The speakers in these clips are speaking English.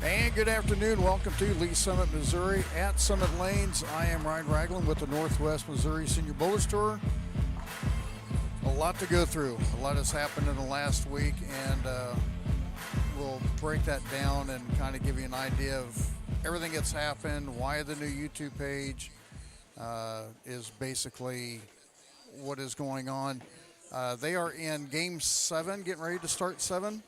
And good afternoon. Welcome to Lee Summit, Missouri at Summitt Lanes. I am Ryan Ragland with the Northwest Missouri Senior Bowlers Tour. A lot to go through. A lot has happened in the last week, and we'll break that down and kind of give you an idea of everything that's happened, why the new YouTube page is basically what is going on. They are in Game 7, getting ready to start 7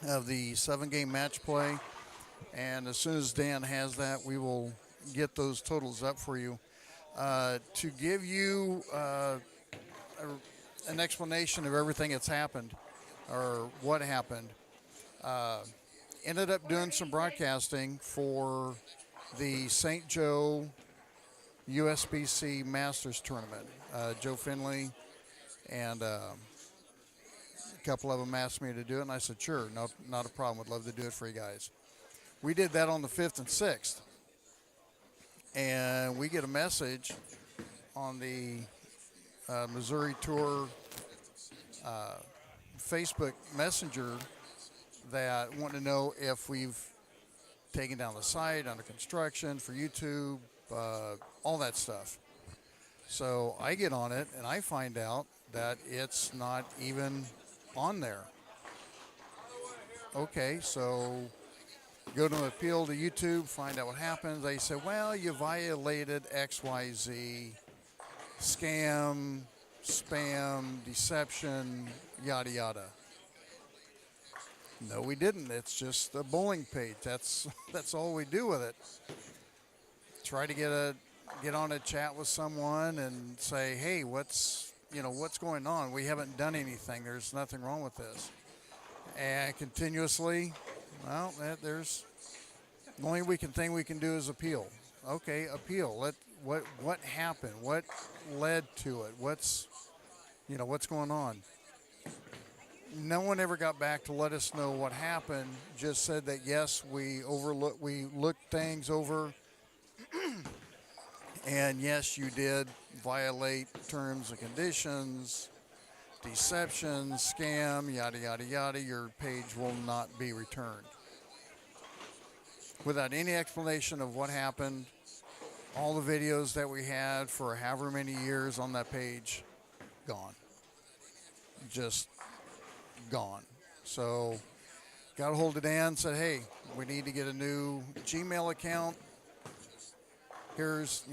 of the 7-game match play. And as soon as Dan has that, we will get those totals up for you. To give you an explanation of everything that's happened, or what happened, ended up doing some broadcasting for the St. Joe USBC Masters Tournament. Joe Finley and a couple of them asked me to do it, and I said, sure, no, not a problem. Would love to do it for you guys. We did that on the 5th and 6th, and we get a message on the Missouri Tour Facebook Messenger that want to know if we've taken down the site, under construction for YouTube, all that stuff. So I get on it, and I find out that it's not even on there. Okay, so go to appeal to YouTube, find out what happens. They say, well, you violated XYZ, scam, spam, deception, yada yada. No, we didn't. It's just a bowling page. That's all we do with it. Try to get on a chat with someone and say, hey, what's going on? We haven't done anything. There's nothing wrong with this. And continuously, well, there's the only thing we can do is appeal. Okay, appeal. What happened? What led to it? What's going on? No one ever got back to let us know what happened. Just said that yes, we looked things over, and yes, you did violate terms and conditions, deception, scam, yada yada yada. Your page will not be returned. Without any explanation of what happened, all the videos that we had for however many years on that page, gone. Just gone. So got a hold of Dan, said, hey, we need to get a new Gmail account. Here's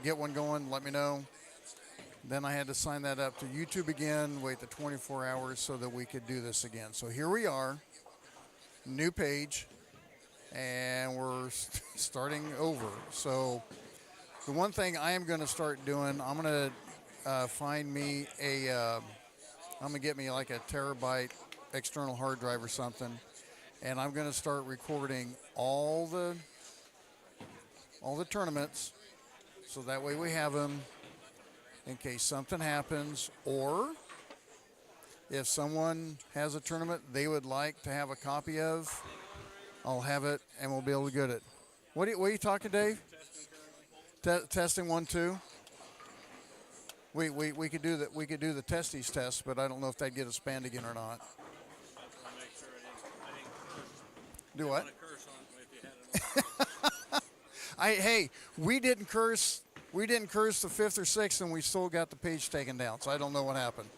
get one going, let me know. Then I had to sign that up to YouTube again, wait the 24 hours so that we could do this again. So here we are, new page, and we're starting over. So the one thing I am going to start doing, I'm going to find me I'm going to get me like a terabyte external hard drive or something, and I'm going to start recording all the tournaments, so that way we have them in case something happens, or if someone has a tournament they would like to have a copy of, I'll have it and we'll be able to get it. What are you talking, Dave? Testing 1 2. We could do that. We could do the testes test, but I don't know if that'd get us banned again or not. Do what? Hey, we didn't curse. We didn't curse the 5th or 6th, and we still got the page taken down. So I don't know what happened.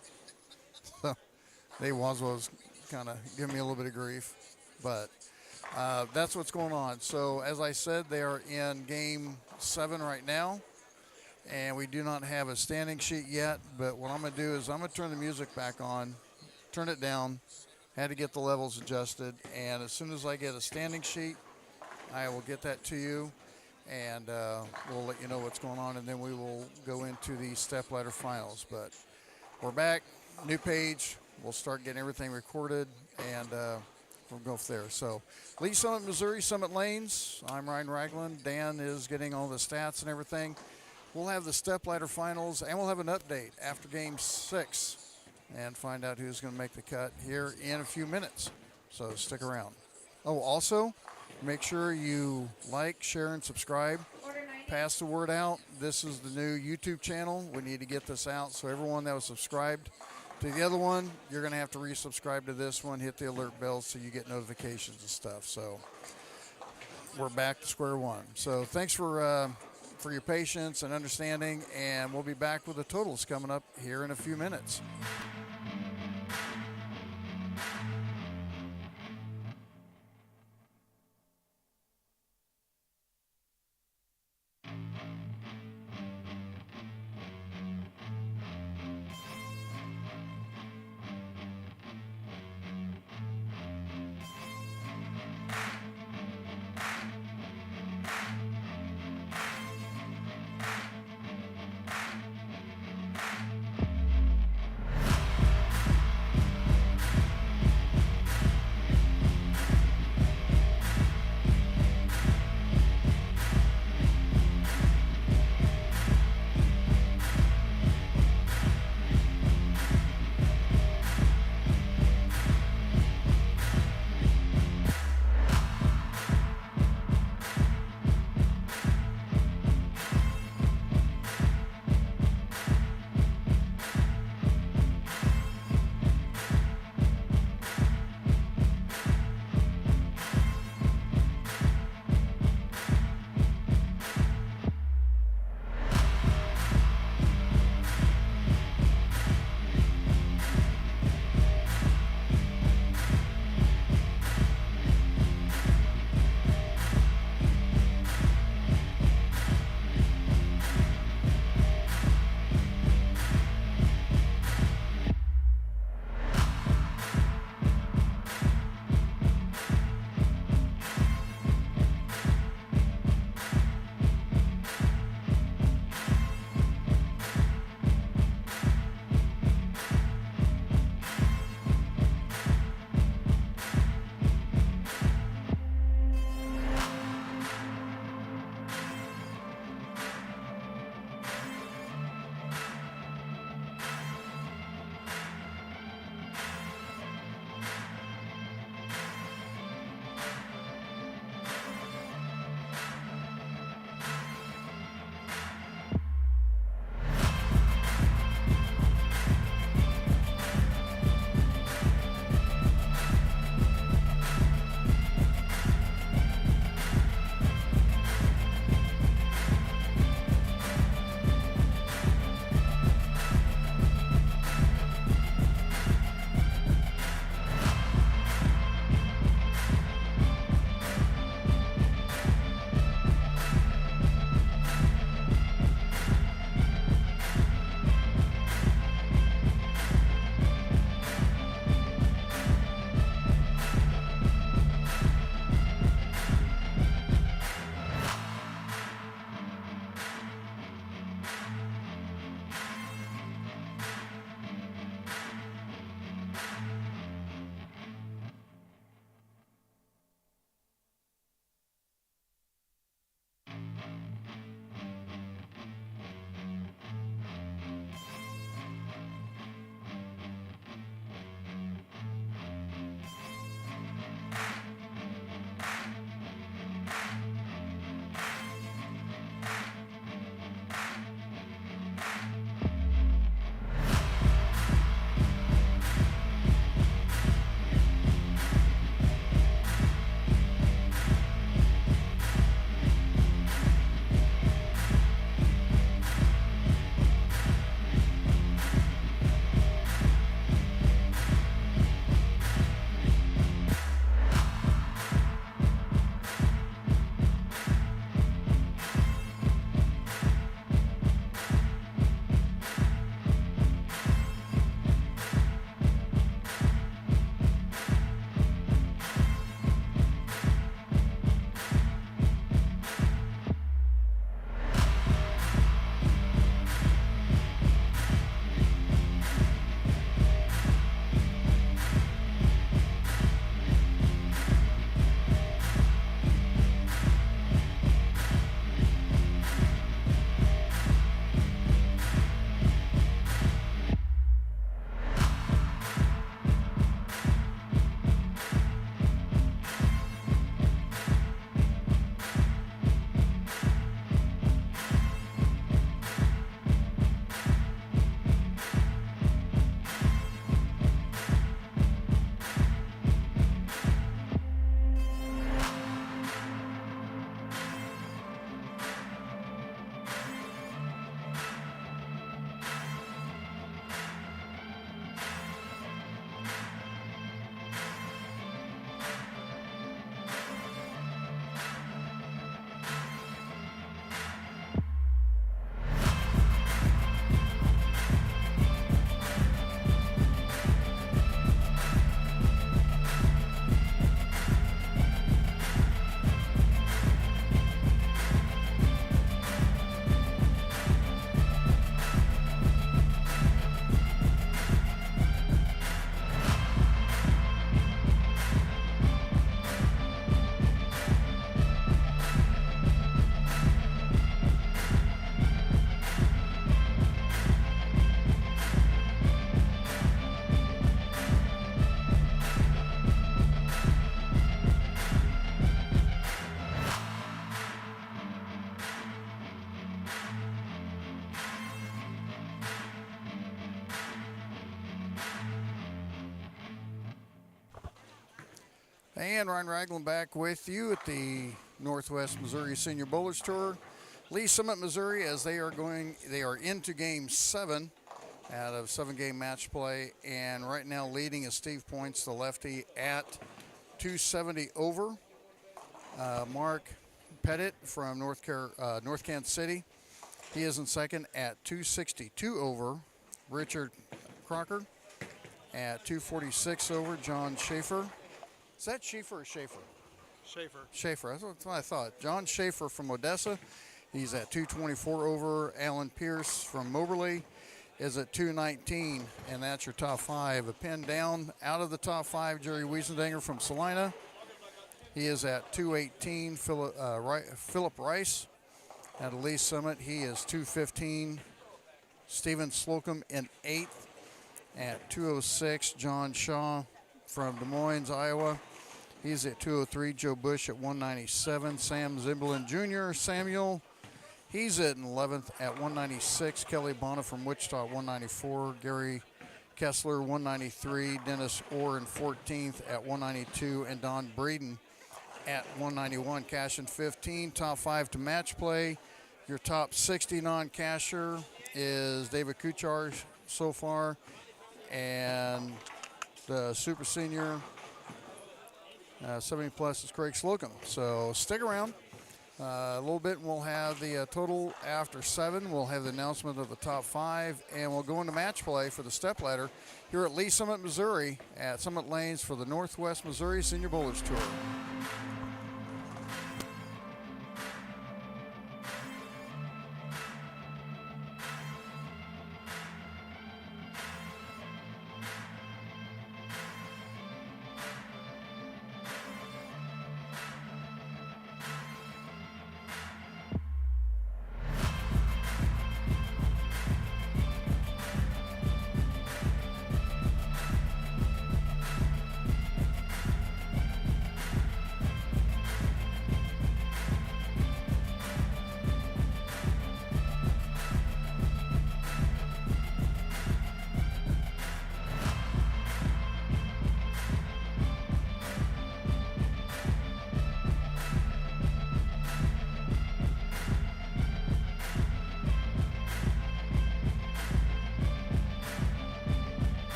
So they was kind of giving me a little bit of grief, but that's what's going on. So as I said, they are in Game 7 right now. And we do not have a standing sheet yet, but what I'm going to do is I'm going to turn the music back on, turn it down, had to get the levels adjusted, and as soon as I get a standing sheet, I will get that to you, and we'll let you know what's going on, and then we will go into the stepladder finals. But we're back, new page, we'll start getting everything recorded, and we'll go from there. So Lee Summit, Missouri, Summitt Lanes, I'm Ryan Ragland. Dan is getting all the stats and everything. We'll have the stepladder finals, and we'll have an update after Game 6 and find out who's going to make the cut here in a few minutes. So stick around. Oh, also, make sure you like, share, and subscribe. Pass the word out. This is the new YouTube channel. We need to get this out so everyone that was subscribed to the other one, you're going to have to resubscribe to this one, hit the alert bell so you get notifications and stuff. So we're back to square one. So thanks for your patience and understanding, and we'll be back with the totals coming up here in a few minutes. And Ryan Ragland back with you at the Northwest Missouri Senior Bowlers Tour. Lee Summitt, Missouri, as they are into game 7 out of 7-game match play. And right now leading is Steve Points, the lefty, at 270 over. Mark Pettit from North Kansas City, he is in second at 262 over. Richard Crocker at 246 over. John Schaefer. Is that Schaefer or Schaefer? Schaefer. Schaefer, that's what I thought. John Schaefer from Odessa, he's at 224 over. Alan Pierce from Moberly is at 219, and that's your top 5. A pin down out of the top 5, Jerry Wiesendanger from Salina. He is at 218. Philip Rice at Lee Summitt, he is 215. Stephen Slocum in 8th at 206. John Shaw from Des Moines, Iowa, he's at 203. Joe Bush at 197. Sam Zimblin Jr., Samuel, he's at 11th at 196. Kelly Bonner from Wichita, 194. Gary Kessler, 193. Dennis Orr in 14th at 192. And Don Breeden at 191. Cash in 15. Top 5 to match play. Your top 60 non-casher is David Kuchar so far. And the super senior 70 plus is Craig Slocum. So stick around a little bit, and we'll have the total after 7. We'll have the announcement of the top 5, and we'll go into match play for the stepladder here at Lee Summitt, Missouri, at Summitt Lanes for the Northwest Missouri Senior Bowlers Tour.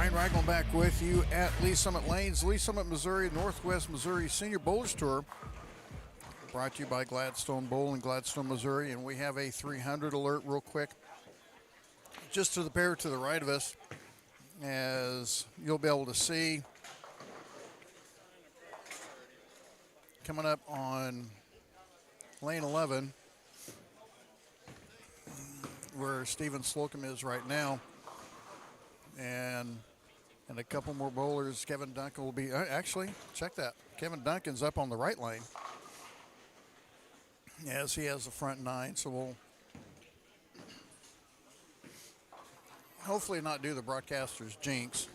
Ryan Reichelman back with you at Lee Summit Lanes, Lee Summit, Missouri, Northwest Missouri Senior Bowlers Tour. Brought to you by Gladstone Bowl in Gladstone, Missouri. And we have a 300 alert real quick. Just to the pair to the right of us, as you'll be able to see. Coming up on lane 11, where Steven Slocum is right now. And a couple more bowlers. Kevin Duncan will be, actually, check that. Kevin Duncan's up on the right lane, as he has the front 9. So we'll hopefully not do the broadcaster's jinx.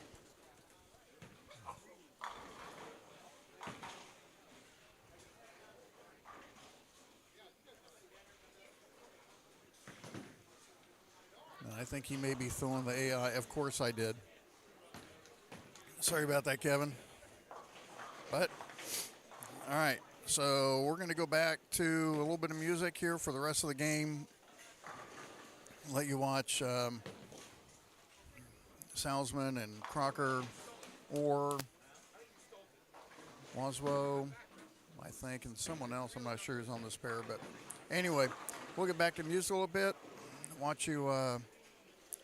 And I think he may be throwing the AI. Of course I did. Sorry about that, Kevin. But, all right. So we're going to go back to a little bit of music here for the rest of the game. Let you watch Salzman and Crocker, or Waswo, I think, and someone else I'm not sure is on this pair. But anyway, we'll get back to music a little bit.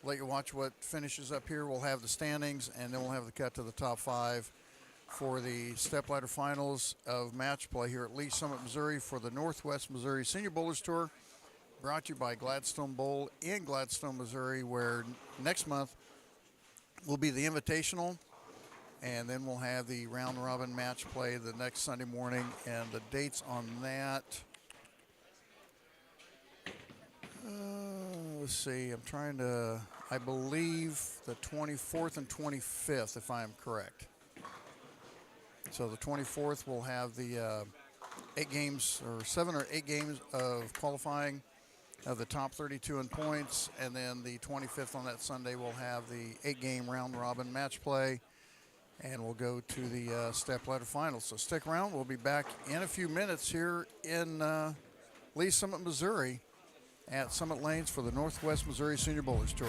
Let you watch what finishes up here. We'll have the standings, and then we'll have the cut to the top 5 for the stepladder finals of match play here at Lee Summit, Missouri for the Northwest Missouri Senior Bowlers Tour, brought to you by Gladstone Bowl in Gladstone, Missouri, where next month will be the Invitational, and then we'll have the round-robin match play the next Sunday morning, and the dates on that. Let's see, I believe the 24th and 25th, if I am correct. So the 24th will have the 8 games, or 7 or 8 games of qualifying of the top 32 in points, and then the 25th on that Sunday will have the 8-game round-robin match play, and we'll go to the stepladder finals. So stick around. We'll be back in a few minutes here in Lee Summit, Missouri, at Summit Lanes for the Northwest Missouri Senior Bowlers Tour.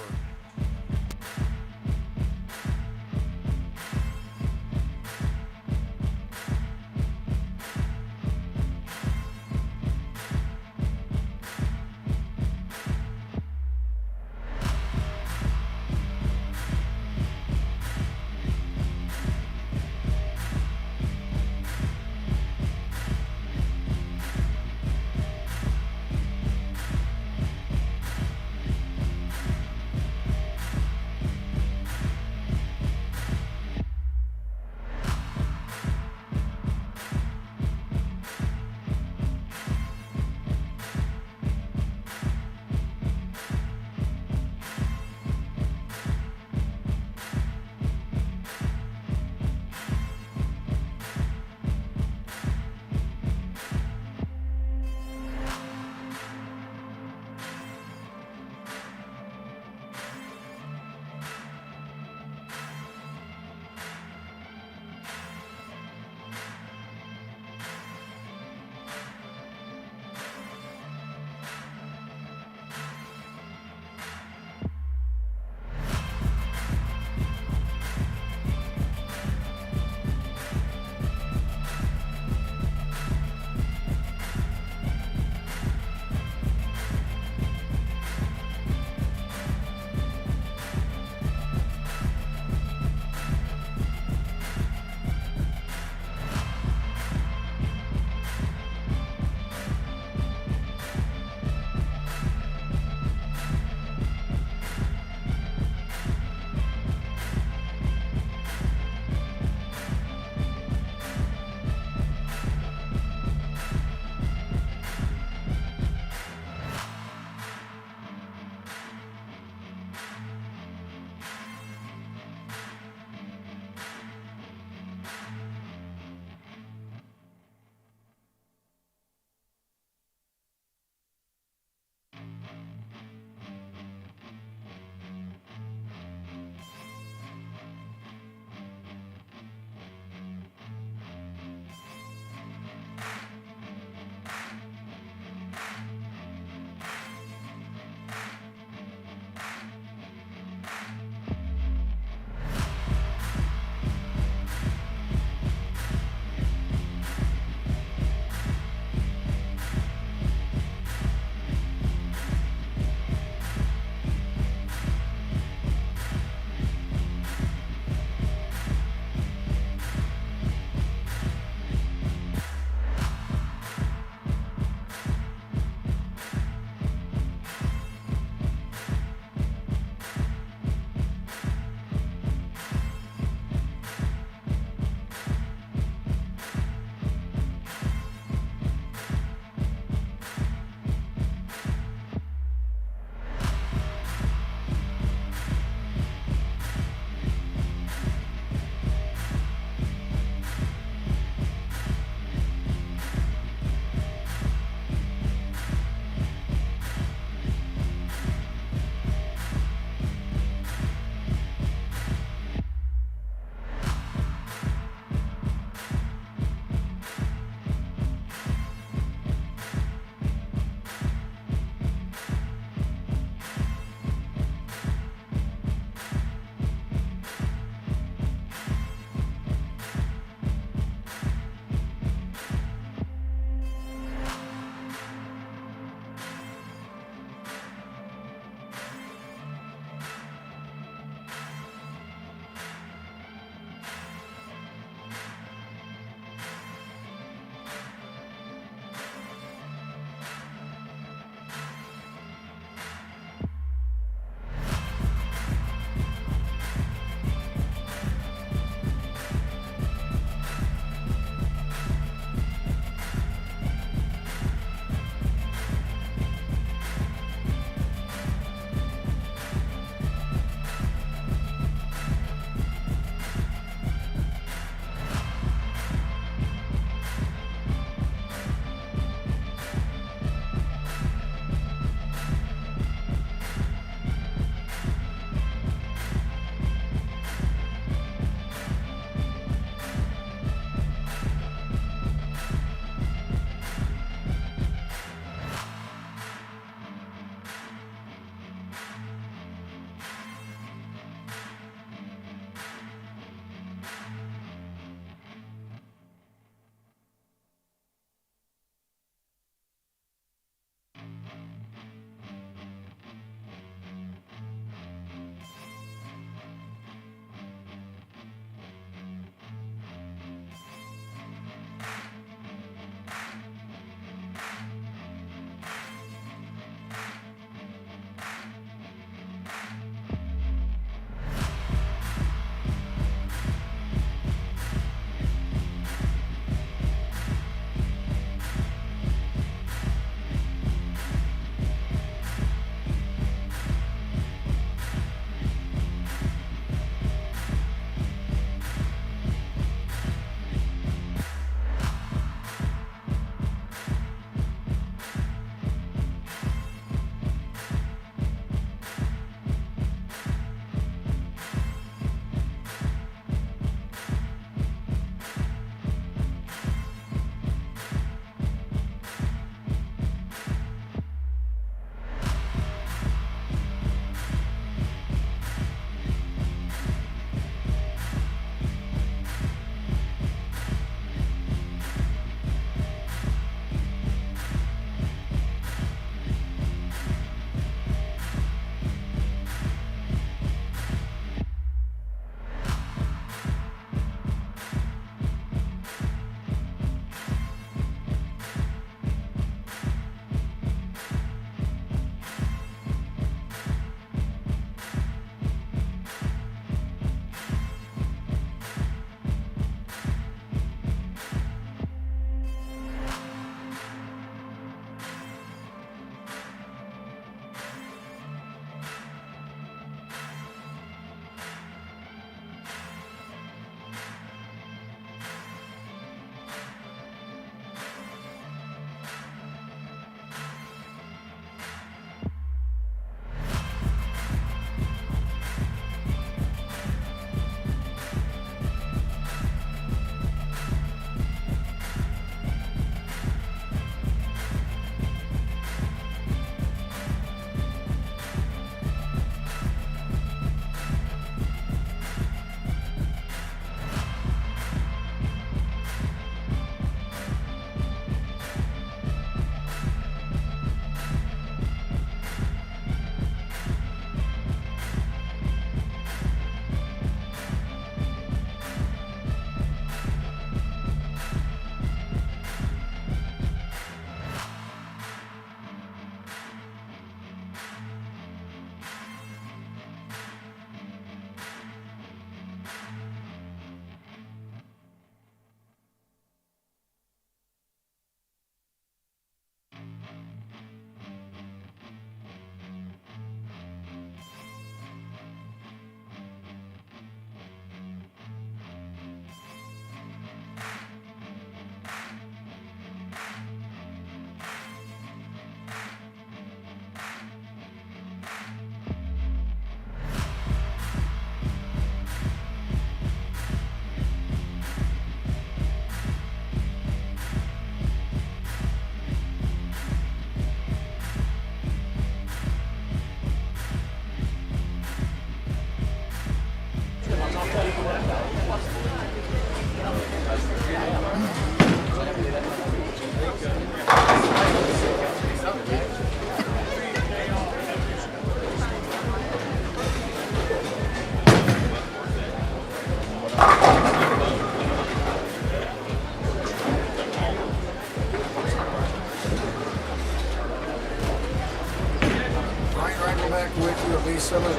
back with you at Lee Summitt,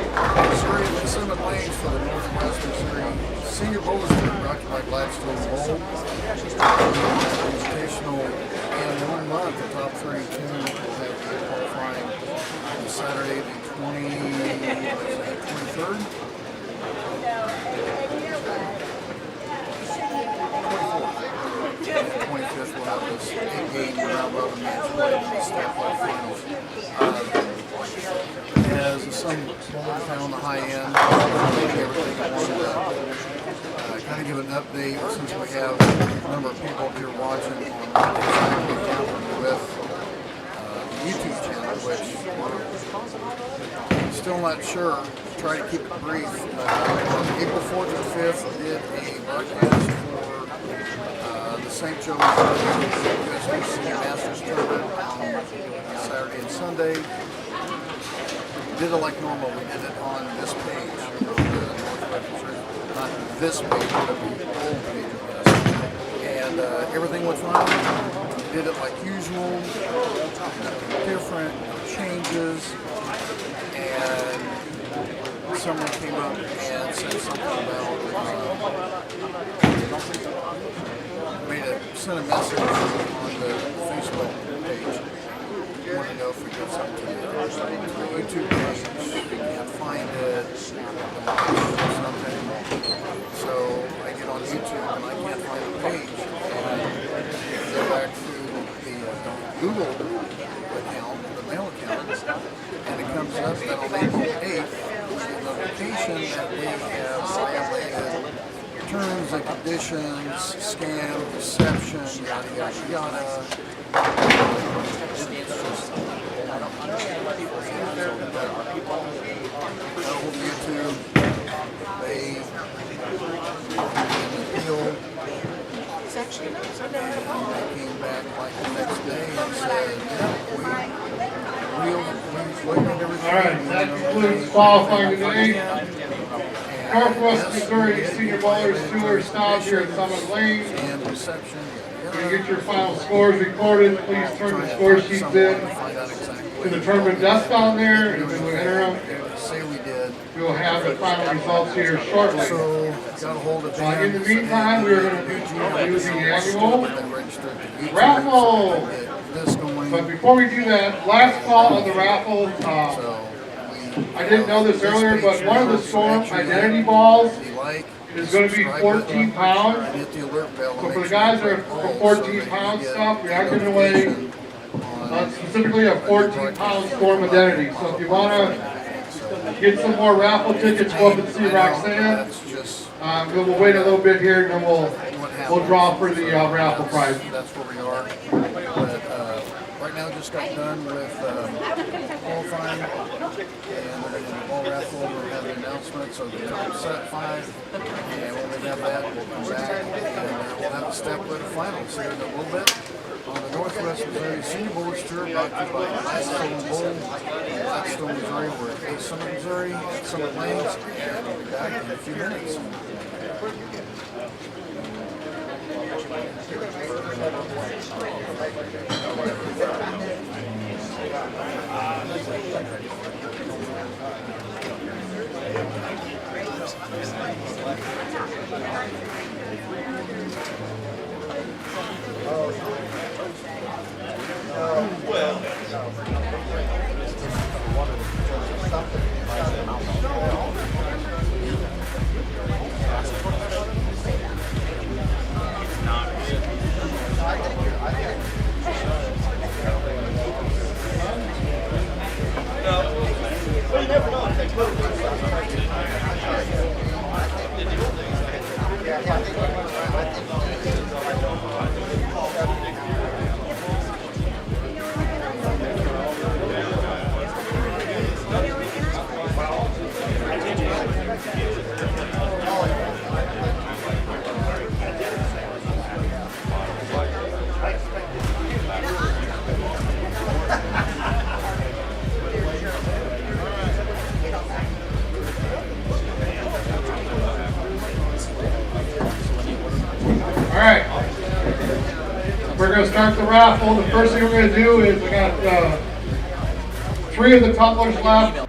Missouri, Lee Summitt Lanes for the Northwest Missouri Senior Bowls Tour, brought to you by Gladstone Bowl. Invitational in 1 month, the top 32 will have the qualifying on Saturday the 23rd. 25th we'll have this 8-game round robin match play in the State Play Finals. As some kind on the high end, everything I wanted to kind of give an update since we have a number of people here watching on what's happening with the YouTube channel, which I'm still not sure. Try to keep it brief. On April 4th and 5th, I did a broadcast for the St. Joe's USBC Masters Tournament on Saturday and Sunday. Did it like normal. We did it on this page, not this page, but the old page, I guess. And everything went fine. Did it like usual. Different changes, and someone came up and said something about sent a message on the Facebook page. Want to know if we did something to the YouTube page. We can't find it. Something. So I get on YouTube and I can't find the page. And I go back to the Google account, the mail account, and it comes up that on April 8th, the notification that we have violated terms and conditions, scam, deception, yada yada yada. Over YouTube, they appeal. And they came back like the next day and said, we looked at everything. All right, that concludes qualifying today. Northwest Missouri Senior Bowlers Tour stops here at Summitt Lane. And reception. When you get your final scores recorded, please turn the score sheets in to the tournament desk down there, and we will enter them. We will have the final results here shortly. In the meantime, we are going to do the annual raffle. But before we do that, last call on the raffle. I didn't know this earlier, but one of the Storm identity balls is going to be 14 pounds. So for the guys that are for 14 pound stuff, we are giving away specifically a 14-pound Storm identity. So if you want to get some more raffle tickets, go up and see Roxanne. We'll wait a little bit here, and then we'll draw for the raffle prize. That's where we are. But right now, just got done with qualifying, and the ball raffle. We'll have the announcements of the top set 5, and when we have that, we'll come back and we'll have a step with the finals here in a little bit on the Northwest Missouri Senior Bowls Tour, brought to you by Gladstone Bowl, Gladstone, Missouri. We're at Summitt, Missouri, at Summitt Lanes, and we'll be back in a few minutes. Alright, we're going to start the raffle. The first thing we're going to do is we got 3 of the tumblers left.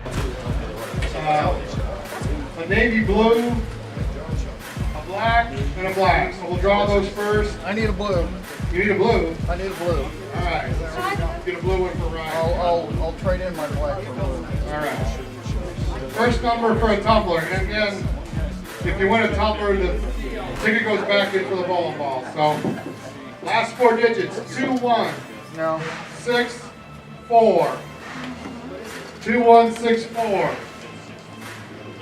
a navy blue, a black, and a black. So we'll draw those first. I need a blue. You need a blue? I need a blue. All right. Get a blue one for Ryan. I'll trade in my black for blue. All right. First number for a tumbler. And again, if you win a tumbler, the ticket goes back into the bowling ball. So last 4 digits, 21. No. 64. 2164.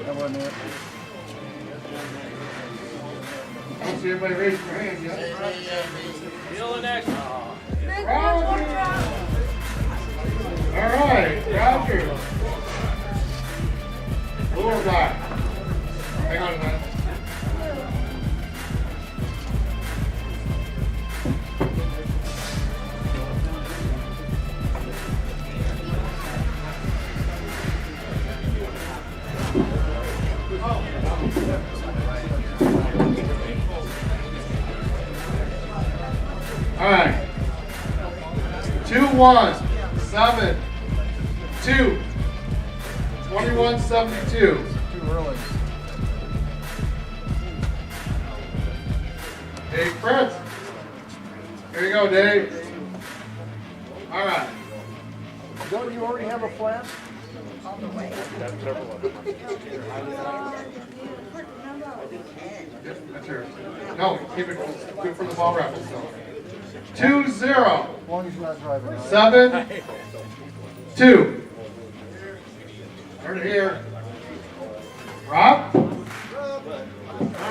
That wasn't it. I don't see anybody raising their hand yet. All right, Roger. Blue or black? Hang on a minute. All right. 2172. 2172. Too early. Dave Fritz. Here you go, Dave. All right. Don't you already have a flat? That's yours. No, keep it good for the ball raffle. 20. As long as you're not driving. Right? 7 2. Right here. Rob? All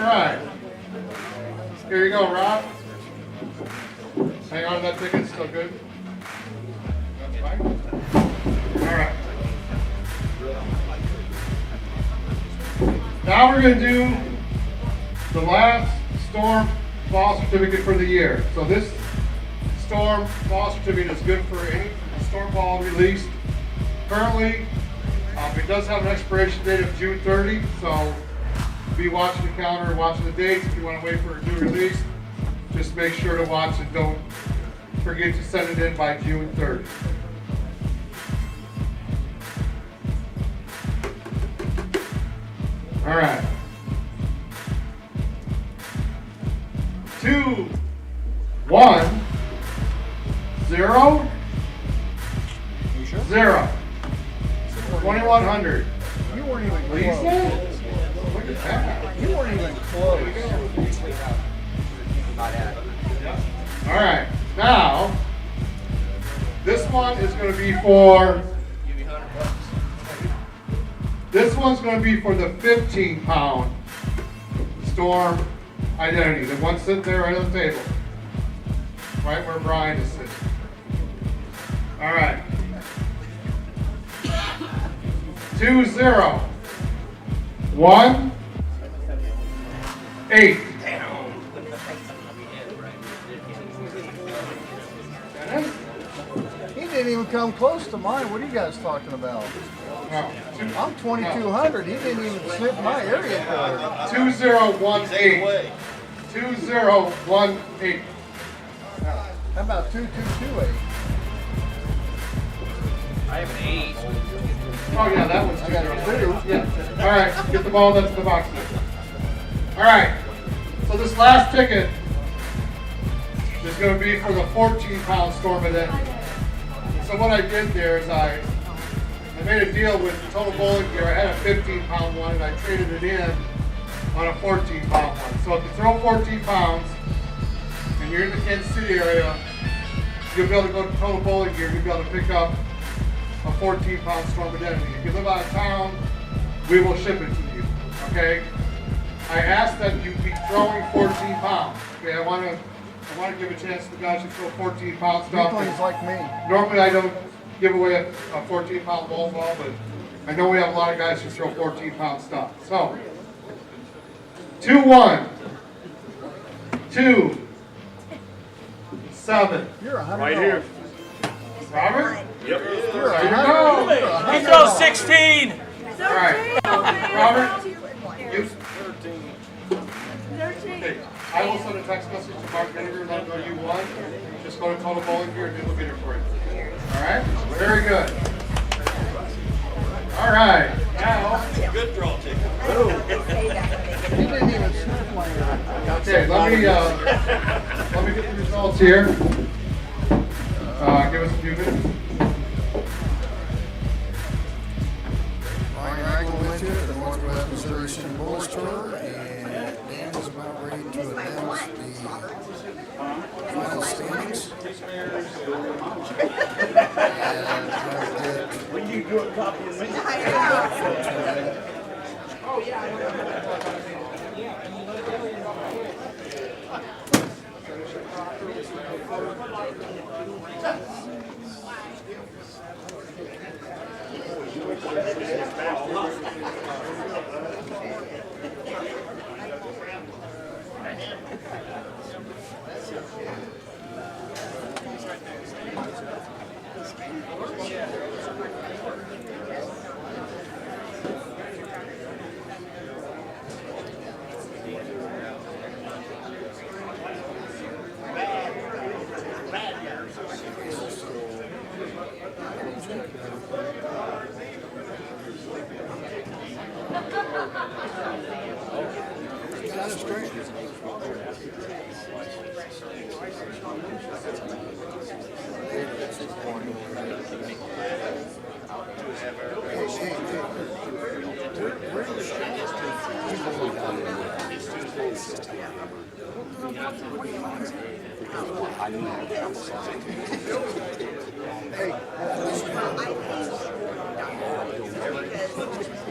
right. Here you go, Rob. Hang on to that ticket, still good? That's fine. All right. Now we're going to do the last storm ball certificate for the year. So this storm ball certificate is good for any storm ball released. Currently, it does have an expiration date of June 30, so be watching the calendar, watching the dates. If you want to wait for a new release, just make sure to watch and don't forget to send it in by June 30. All right. 2 1 0 You sure? 0. 2100. You weren't even close. Lisa? Look at that. You weren't even close. All right. Now, this one is going to be for. This one's going to be for the 15-pound storm identity. The one sitting there right on the table, right where Brian is sitting. All right. 2 0 1 8. He didn't even come close to mine. What are you guys talking about? No. I'm 2200. He didn't even sniff my area code. 2018. 2018. How about 2228? I have an 8. Oh yeah, that one's I got a 2. Yeah. All right, get the ball that's in the box. All right. So this last ticket is going to be for the 14-pound storm identity. So what I did there is I made a deal with Total Bowling Gear. I had a 15-pound one, and I traded it in on a 14-pound one. So if you throw 14 pounds, and you're in the Kansas City area, you'll be able to go to Total Bowling Gear. You'll be able to pick up a 14-pound storm identity. If you live out of town, we will ship it to you. Okay. I ask that you be throwing 14 pounds. Okay. I want to give a chance to the guys who throw 14-pound stuff. He's like me. Normally I don't give away a 14-pound bowling ball, but I know we have a lot of guys who throw 14-pound stuff. So 2 1 2 7. You're 100. Right here. Robert? Yep. You're There you 100. go. You're 100. He throws 16. All right. Robert? You? 13. Okay. I will send a text message to Mark Vinegar and let him know you won. Just go to Total Bowling Gear and he'll get it for you. All right? Very good. All right. Now, good draw ticket. He didn't even sniff my Okay, let me get the results here. Give us a few minutes. Ryan Ragland with you at the Northwest Missouri Senior Bowls Tour, and Dan is about ready to announce the final standings. When you do a copy of me. Got it straight.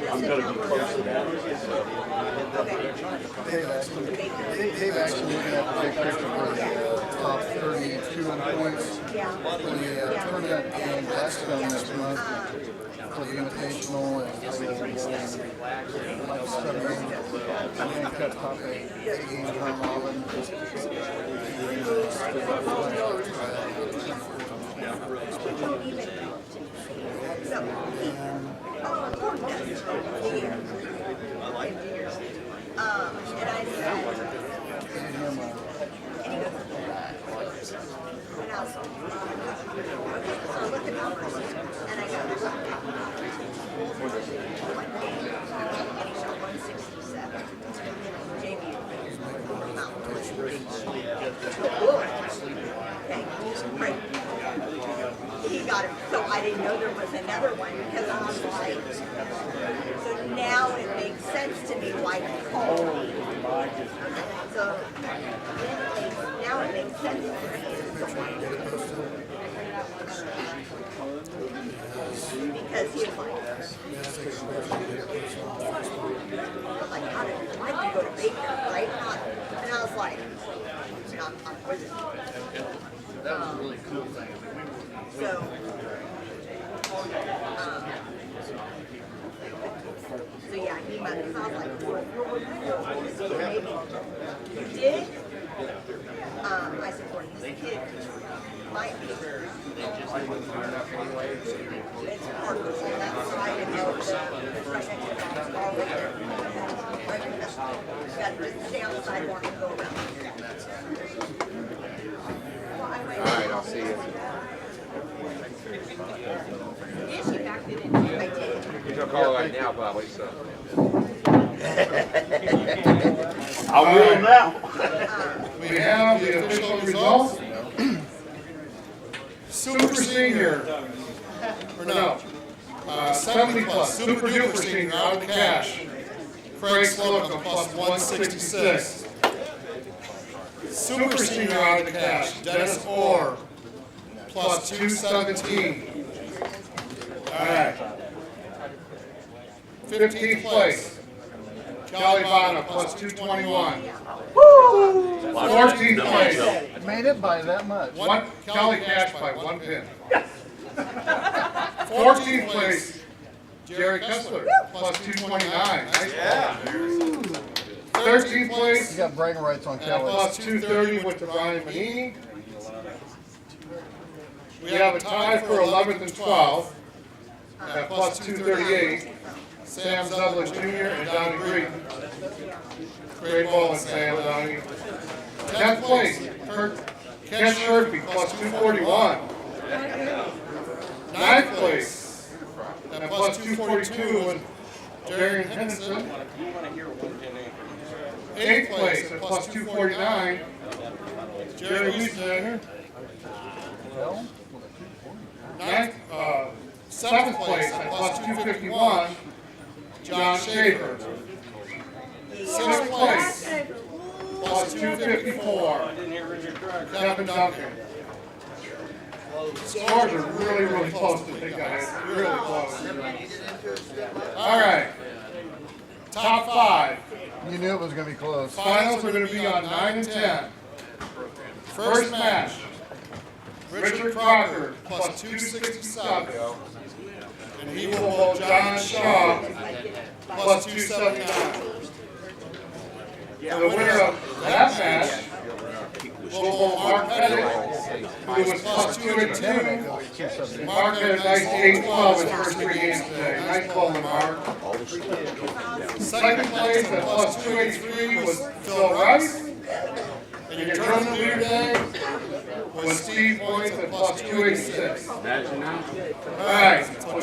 I'm going to be close to that. Dave actually looking at the big picture for the top 32 in points for the tournament in Blackstone this month for the Invitational and like studying and cut top 8 games round robin. And I said, and I was like, okay, so I looked at numbers, and I got 167. Jamie, okay, great. He got it, so I didn't know there was another one because I was like, so now it makes sense to me why he called me. So now it makes sense to me. Because he was like, how did I go to Baker, right? And I was like, I'm with it. That was a really cool thing. So, so yeah, he must have thought like, so maybe you did? I said, well, he's a kid. Might be. It's hard to say that side and know it's right next to the box all right there. Right in the best. You got to just stay on the sidewalk and go around. All right, I'll see you. Yes, you backed it in. I did. You don't call right now, probably, so. I will now. We have the official results. Super Senior, or no, 70 plus, Super Duper Senior out of the cash. Craig Slocum plus 166. Super Senior out of the cash, Dennis Orr plus 217. All right. 15th place, Kelly Bonner plus 221. 14th place, Made it by that much. Kelly Cash by 1 pin. 14th place, Jerry Kessler plus 229. Nice ball. 13th place, You got bragging rights on and Kelly. plus 230 with the Brian Manini. We have a tie for 11th and 12th at plus 238. Sam Zublich Jr. and Donnie Green. Great bowling, Sam and Donnie. 10th place, Ken Sherpy plus 241. 9th place, and plus 242, and Darian Henderson. 8th place at plus 249, Jerry Wiesner. 7th place at plus 251, John Schaefer. 6th place, plus 254, Kevin Duncan. Scores are really, really close to the guys. Really close. All right. Top 5. You knew it was going to be close. Finals are going to be on 9 and 10. First match, Richard Crocker plus 267. And he will hold John Shaw plus 279. And the winner of that match will hold Mark Pettit, who was plus 282. And Mark had a nice 8-12 in the first 3 games today. Nice ball, Mark. Second place at plus 283 was Phil Rice. And your tournament leader today was Steve Points at plus 286. All right, so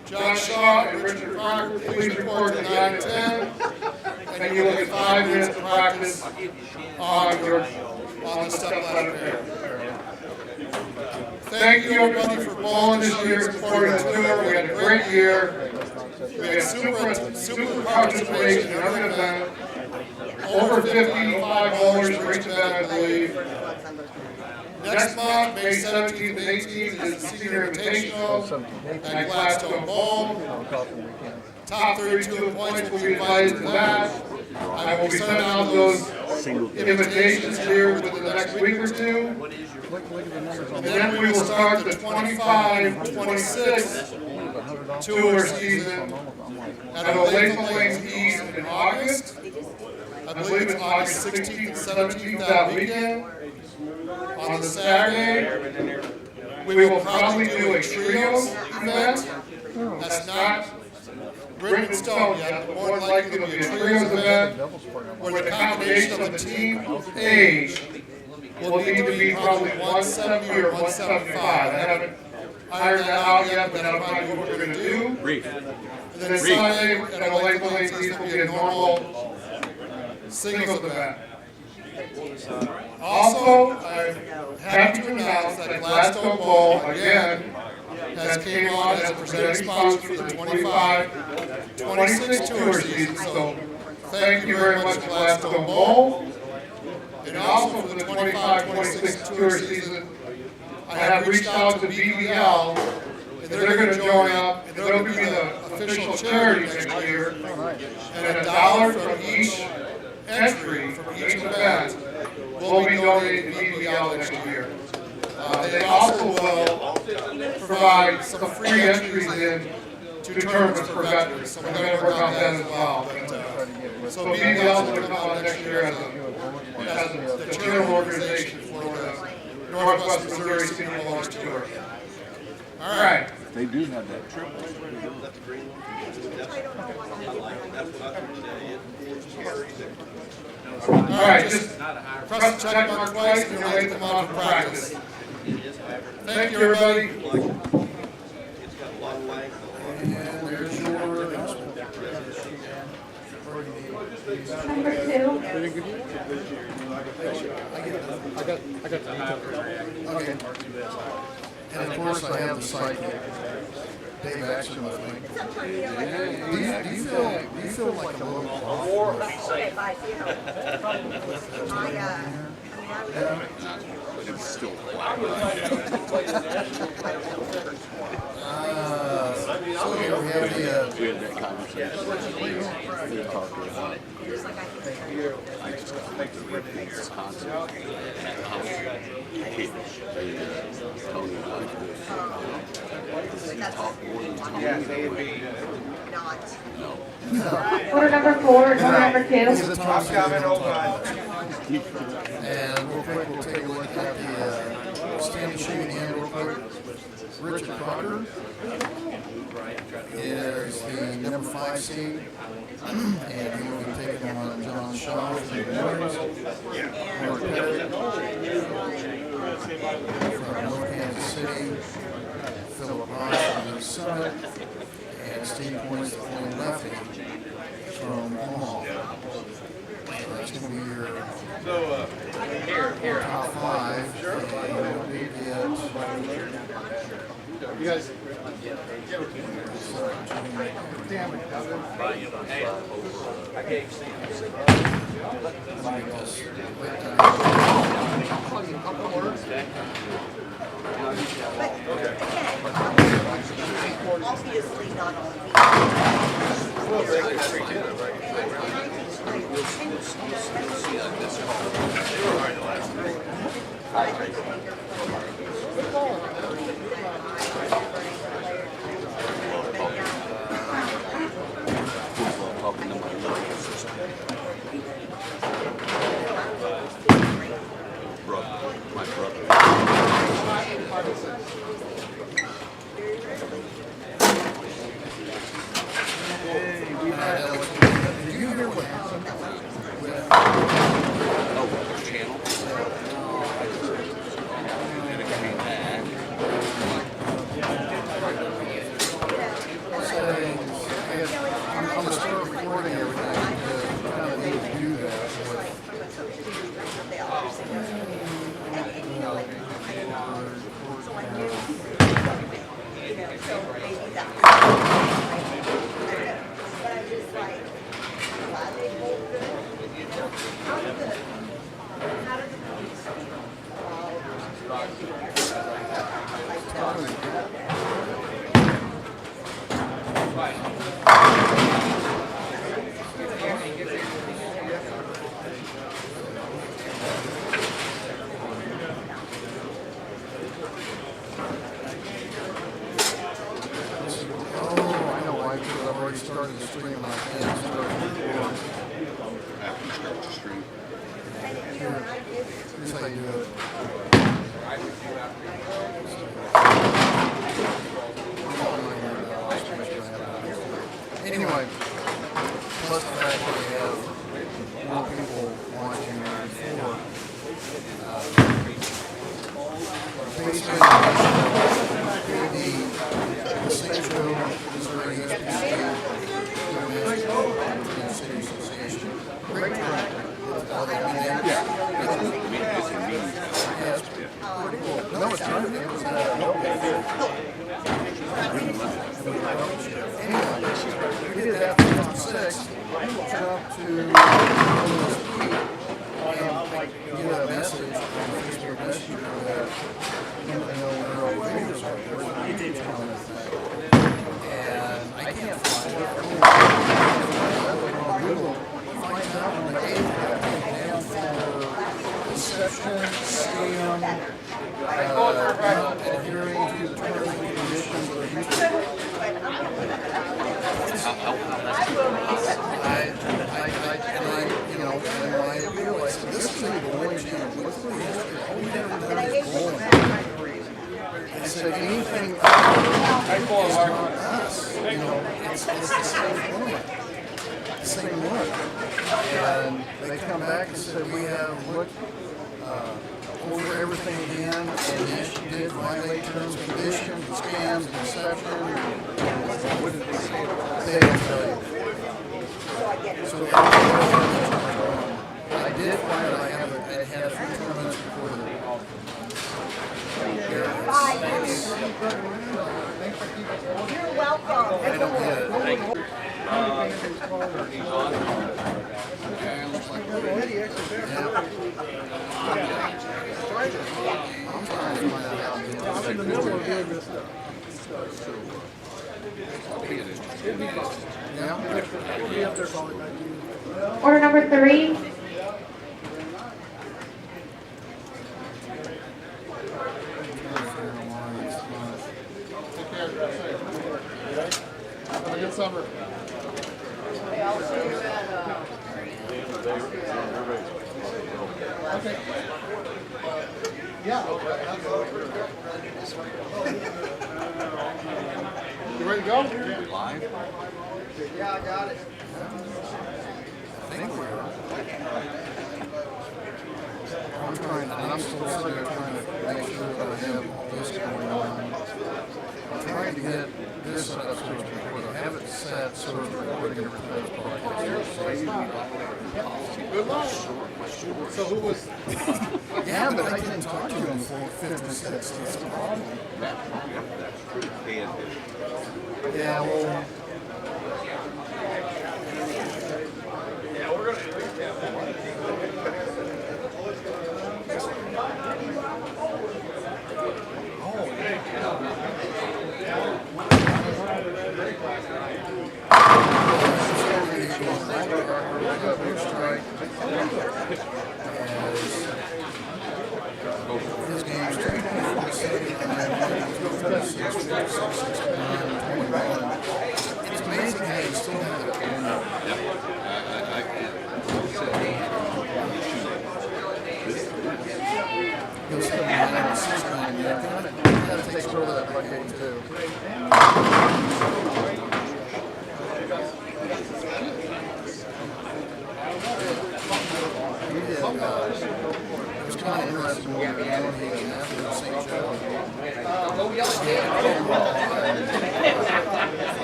John Shaw and Richard Crocker, please report to 9 and 10. And you will get 5 minutes of practice on the step ladder pair. Thank you everybody for bowling this year, supporting the tour. We had a great year. We had super participation in every event. Over 55 bowlers for each event, I believe. Next month, May 17th and 18th, is the Senior Invitational at Gladstone Bowl. Top 32 points will be invited to that. I will be sending out those invitations here within the next week or 2. And then we will start the 25-26 tour season at Olathe Lanes East in August. I believe it's August 16th and 17th that weekend. On the Saturday, we will probably do a trios event. That's not written in stone yet, but more than likely it'll be a trios event where the combination of the team age will need to be probably 170 or 175. I haven't ironed that out yet, but that'll probably be what we're going to do. And then Sunday at Olathe Lanes East will be a normal singles event. Also, I'm happy to announce that Gladstone Bowl, again, has came on as a presenting sponsor for the 25-26 tour season. So thank you very much, Gladstone Bowl. And also for the 25-26 tour season, I have reached out to BBL, and they're going to join up, and they'll be the official charity next year, and $1 from each entry from each event will be donated to BBL next year. They also will provide some free entries in to tournaments for veterans, so we're going to work on that as well. So BBL is going to come on next year as the charitable organization for the Northwest Missouri Senior Bowlers Tour. All right. They do have that trip. All right, just press the check mark twice and you'll wait them on for practice. Thank you, everybody. And there's your announcement. Number 2. Okay. And of course, I have the sidekick, Dave Action with me. Do you feel like a little off? Okay, bye. See you home. It's still So here we have the we had that conversation. We were talking about it. I just got to make the rip things concept. Tony like this. Does he talk more than Tony? Not. Order number 4, order number 2. Is it Tom's coming over? And real quick, we'll take a look at the standing shooting hand real quick. Richard Crocker is the number 5 seed, and he will be taking on John Shaw for the winners. Mark Pettit from North Kansas City Philip Ross from the Summitt, and Steve Point's the only lefty from Omaha. So that's going to be your top five. And we get You guys. Obviously not on me. My brother. Did you hear what happened? Oh, which channel? And it came back. I'm going to start recording everything because I kind of need to do that. So maybe that's. But I'm just like, glad they hold good. How did the police feel I've already started the stream and I can't start recording. After you start the stream. Here's how you do it. Anyway, plus the fact that we have more people watching than before. Basically, the state show is very great time. No, it's not. We did that from 6, jump to get a message on Facebook Messenger that our videos are and I can't find it. On Google, find out on the 8th down for deception, scam, not adhering to terms and conditions of the use. And I realized this is the bowling channel. What's the history? All we ever done is bowling. And so anything is not us. It's the same format, the same look. And they come back and said we have looked over everything again, and yes, you did violate terms and conditions, scams, deception. What did they say? They don't tell you. So I did find that I had a few tournaments before the You're welcome. I don't get it. I'm trying to find out how to do it. I'm in the middle of doing this stuff. Yeah. Be up there calling back to you. Order number 3. Have a good summer. Okay. Yeah. You ready to go? Live? Yeah, I got it. I think we are. I'm still sitting there trying to make sure that I have all this going on. trying to get this set up so it's recording. I have it set so it's recording every time it's broadcast. So who was? Yeah, but I didn't talk to him for 56. That's the problem. Yeah, well. His game's 2.47. It's amazing how you still have it. He'll say 9, 6, 9, yeah. That takes over that by game too. He did. It was kind of interesting when we were going to after the St. Joe.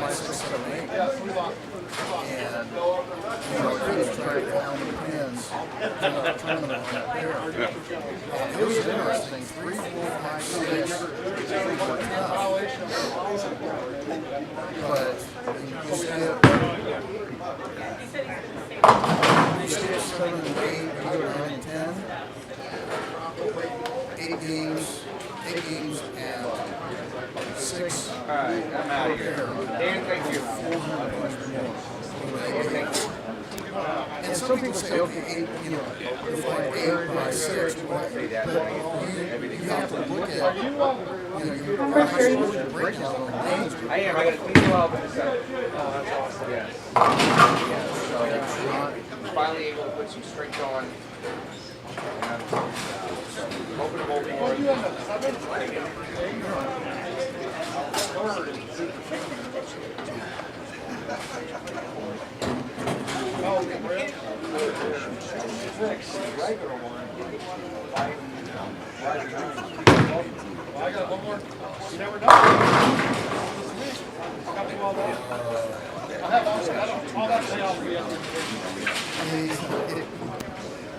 5, 6, 7, 8. And kids tried to count the pins in our tournament on that pair. And it was interesting. 3, 4, 5, 6 were tough. But you skip 7 and 8, you go to 9 and 10. 8 games and 6. All right, I'm out of here. Dan, thank you. 400 points more. And some people say, okay, 8, you know, if like 8 by 6, but you have to look at, you know, your breakdown on games. I am. I got a T12 in a second. Oh, that's awesome. Yes. So I'm finally able to put some strength on. And hoping to hold more. I got one more. You never know. All that payoff for you.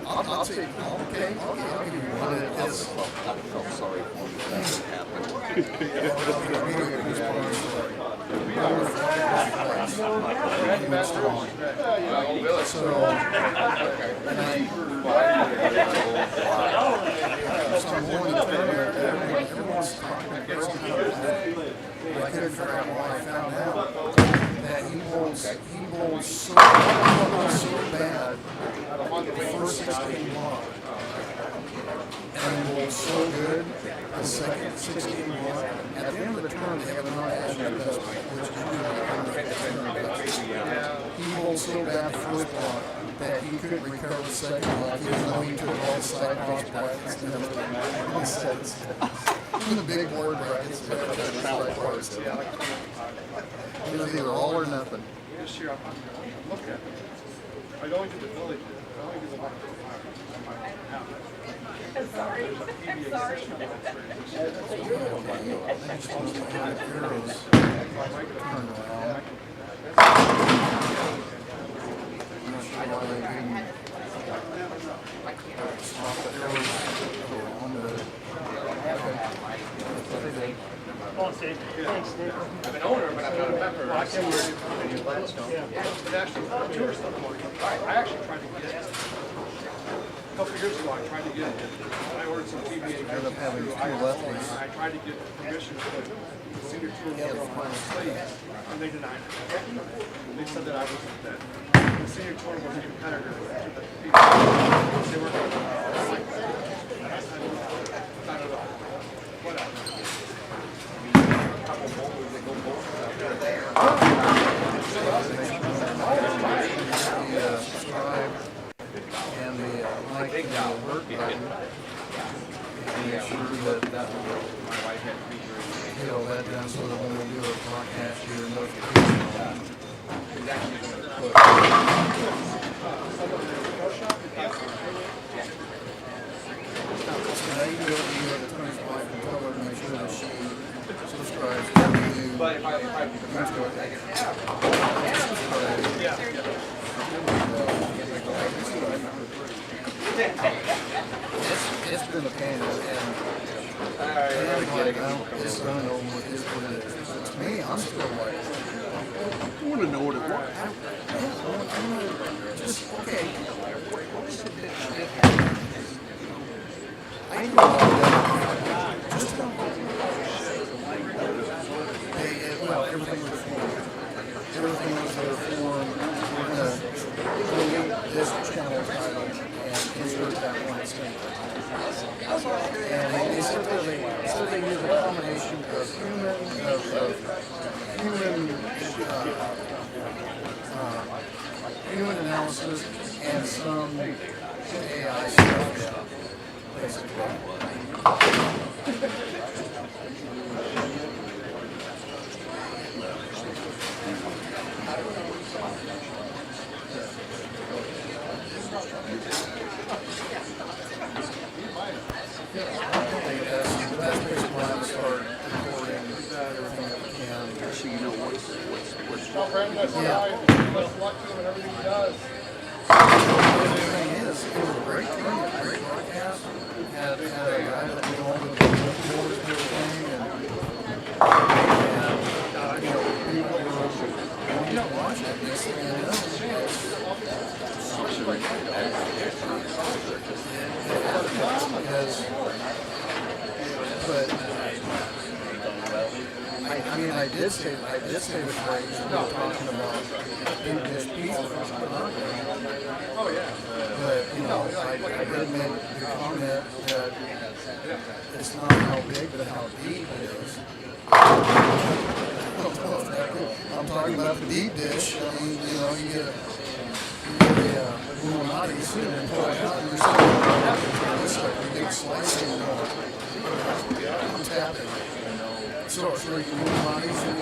I'll take, okay, I'll give you one. I felt sorry for you. That happened. So, some morning tournament, everyone's talking about I couldn't figure out why I found out that he bowls so bad the first 16 block. And he bowls so good the second 16 block. At the end of the tournament, they have another added best, which is he bowled so bad the first block that he couldn't recover the second block, even though he took all the side cross brackets and everything. Even the big board brackets, the side parts. It was either all or nothing. This year, I'm looking at it. I don't get the village. I don't get the one. I'm sorry. I'm sorry. I'm an owner, but I'm not a member. I can't wear any Gladstone. But actually, tourist stuff. I actually tried to get it. A couple of years ago, I tried to get it. I ordered some PBA. Ended up having 2 lefties. I tried to get permission to put the senior tour on slate, and they denied it. They said that I wasn't that. The senior tour was a competitor. They weren't going to like that. I don't know. Whatever. Subscribe and the like and the alert button. And make sure that will hit all that down so that when we do a broadcast, your notification on. So now you can go to the attorney's wife and tell her to make sure that she subscribes. It's been a pain, and like, well, it's done over with. It's what it is. It's me. I'm still like, I want to know what it was. just okay. I do all that. Just don't. Well, everything was formed. Everything was their form. We're gonna delete this channel title and insert that one symbol. And they said they use a combination of human analysis and some AI stuff, basically. That's basically why I start recording everything that we can. So you know what's Yeah. The thing is, it was a great thing, a great broadcast. Had a guy that did all the boards and everything, and people were watching it. Next thing you know, but I mean, I did say the phrase we were talking about English people. Oh yeah. But you know, I did make the comment that it's not how big, but how deep it is. I'm talking about the deep dish. I mean, you know, you get a Illuminati suit and pull it out, and you're sitting this like a big slicing. I'm tapping. So it's like Illuminati suit.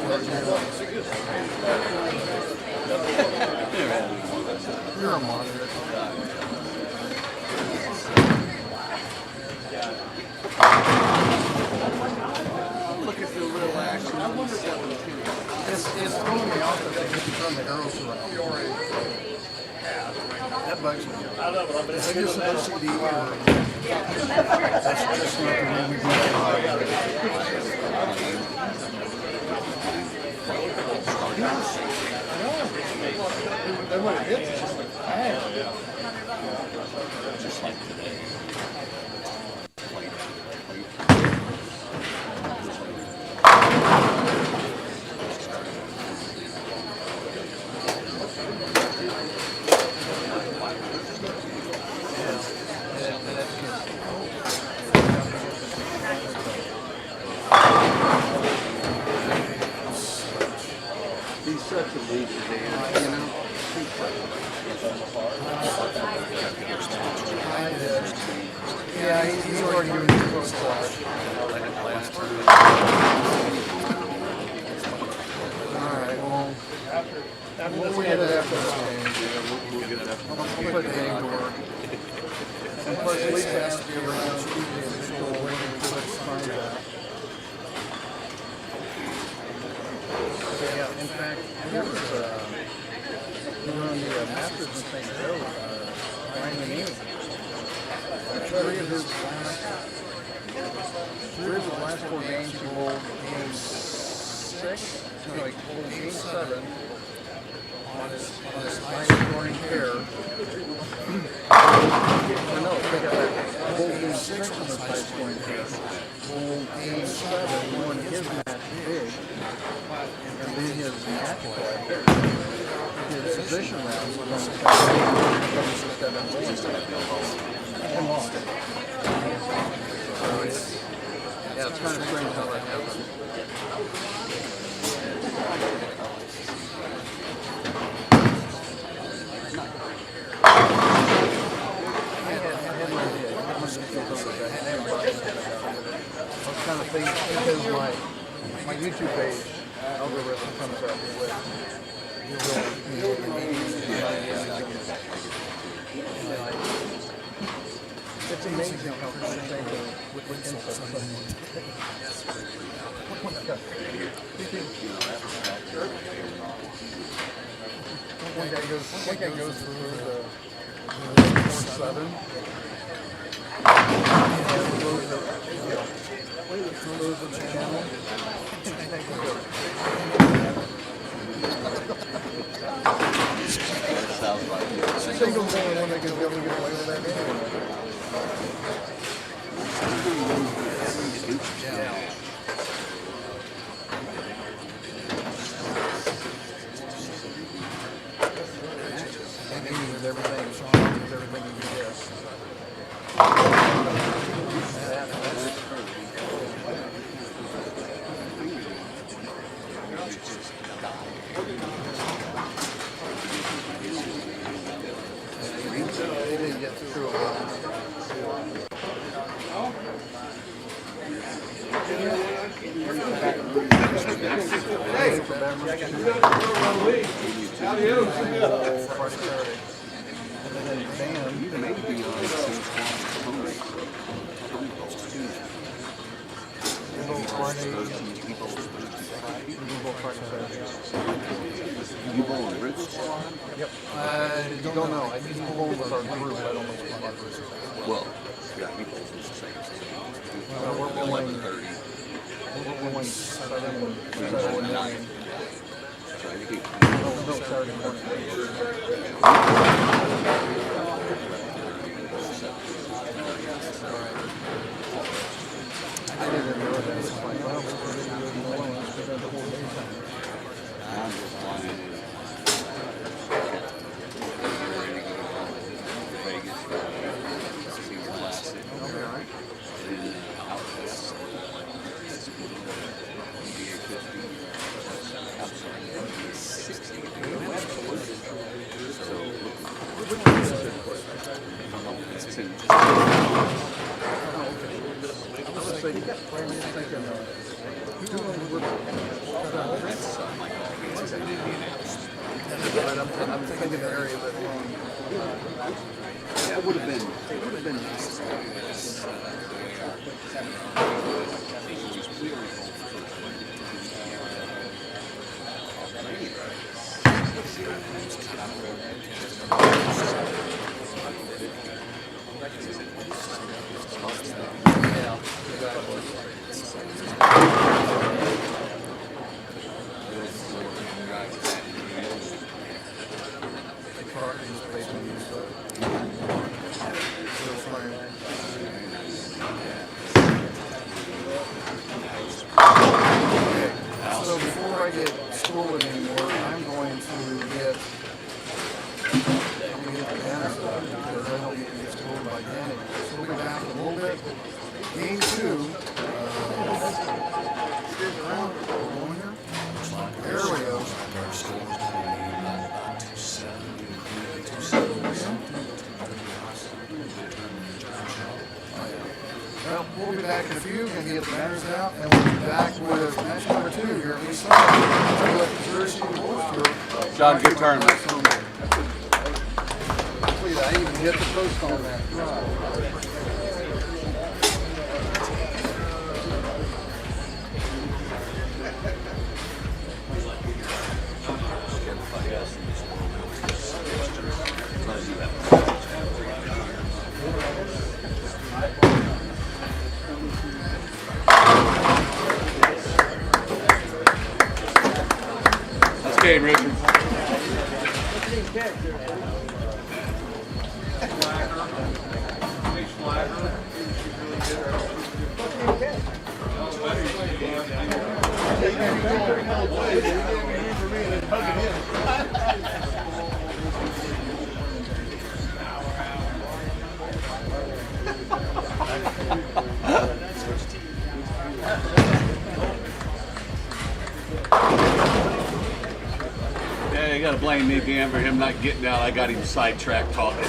You're a monitor. look at the little action. I wonder It's throwing me off that they can turn the arrows around. That bugs me. If they just an OCD or that's just not the way we do it. Then when it hits, it's just like, Just like today. He's such a leader, Dan, you know? yeah, he's already doing the close watch. Alright, well, we'll get it after this game. I'll put the game to work. And plus, Lisa has to be around Tuesday and she'll wait until it's time to. Yeah, in fact, there was on the Masters in St. Joe, Ryan Manini. Three of his last four games, he rolled game 6. No, he rolled game 7 on his high scoring pair. No, take it back. Rolled game 6 on his high scoring pair. Rolled game 7, won his match big. And then his match play, his position rounds was on the 7 and lost. So it's kind of strange how that happened. I had no idea. I had no idea. I was kind of thinking because my YouTube page algorithm comes up with It's amazing how everything with one guy goes through the 4-7. Throws the channel. Sounds like it. Single's the only one that can be able to get away with that anyway. And he uses everything, Sean uses everything he can get. They didn't get through a lot. You may be on since you bowl on Rich? Yep. I don't know. I just bowl with our group. I don't know what my group is. Well, yeah, he bowls the same. We're bowling 30. We're bowling 7 So I think No, Saturday morning. I didn't know that. It's like, well, we're going to do it alone. Let's do that the whole day. I'm just flying in Vegas for see Classic. And then out west, NBA 50. I'm sorry, NBA 60. So, it's in. I was thinking, I'm thinking the area that Yeah, it would have been nice. So before I get schooled anymore, I'm going to get banana stuff because I don't get schooled by Danny. So we'll be back in a little bit. Game 2. Around. There we go. Well, we'll be back in a few and get the banners out, and we'll be back with match number 2 here at East Summitt. John, good tournament. Hopefully I even hit the post on that. That's game, Richard. Yeah, you gotta blame me, Dan, for him not getting out. I got him sidetracked talking.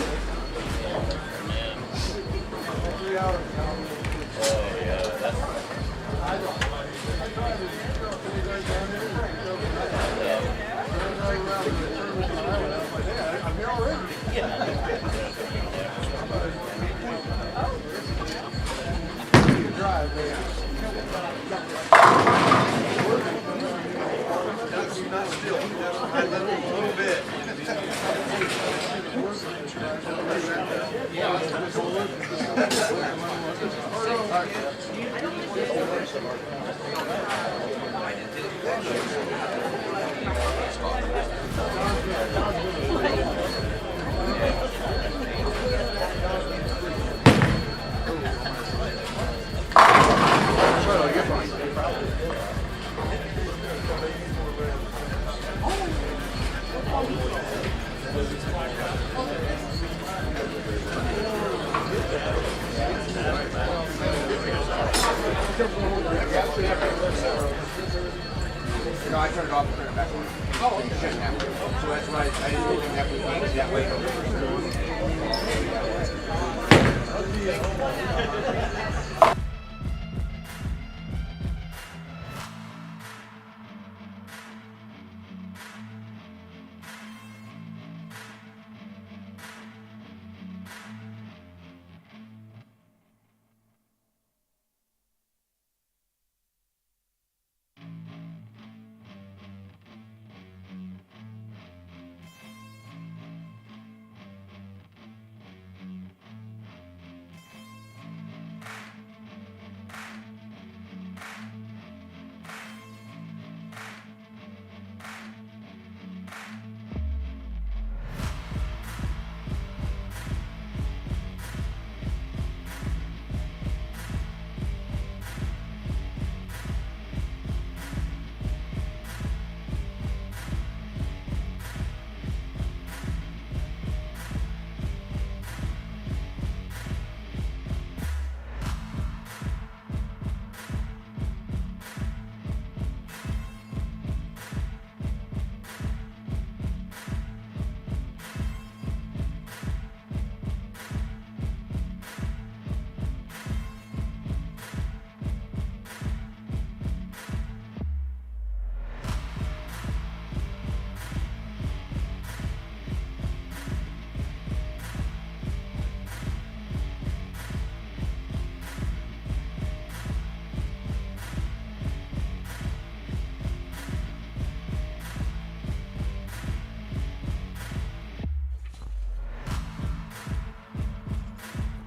No, I turned it off and turned it back on. Oh, you shouldn't have. So that's why I didn't think that would be that way.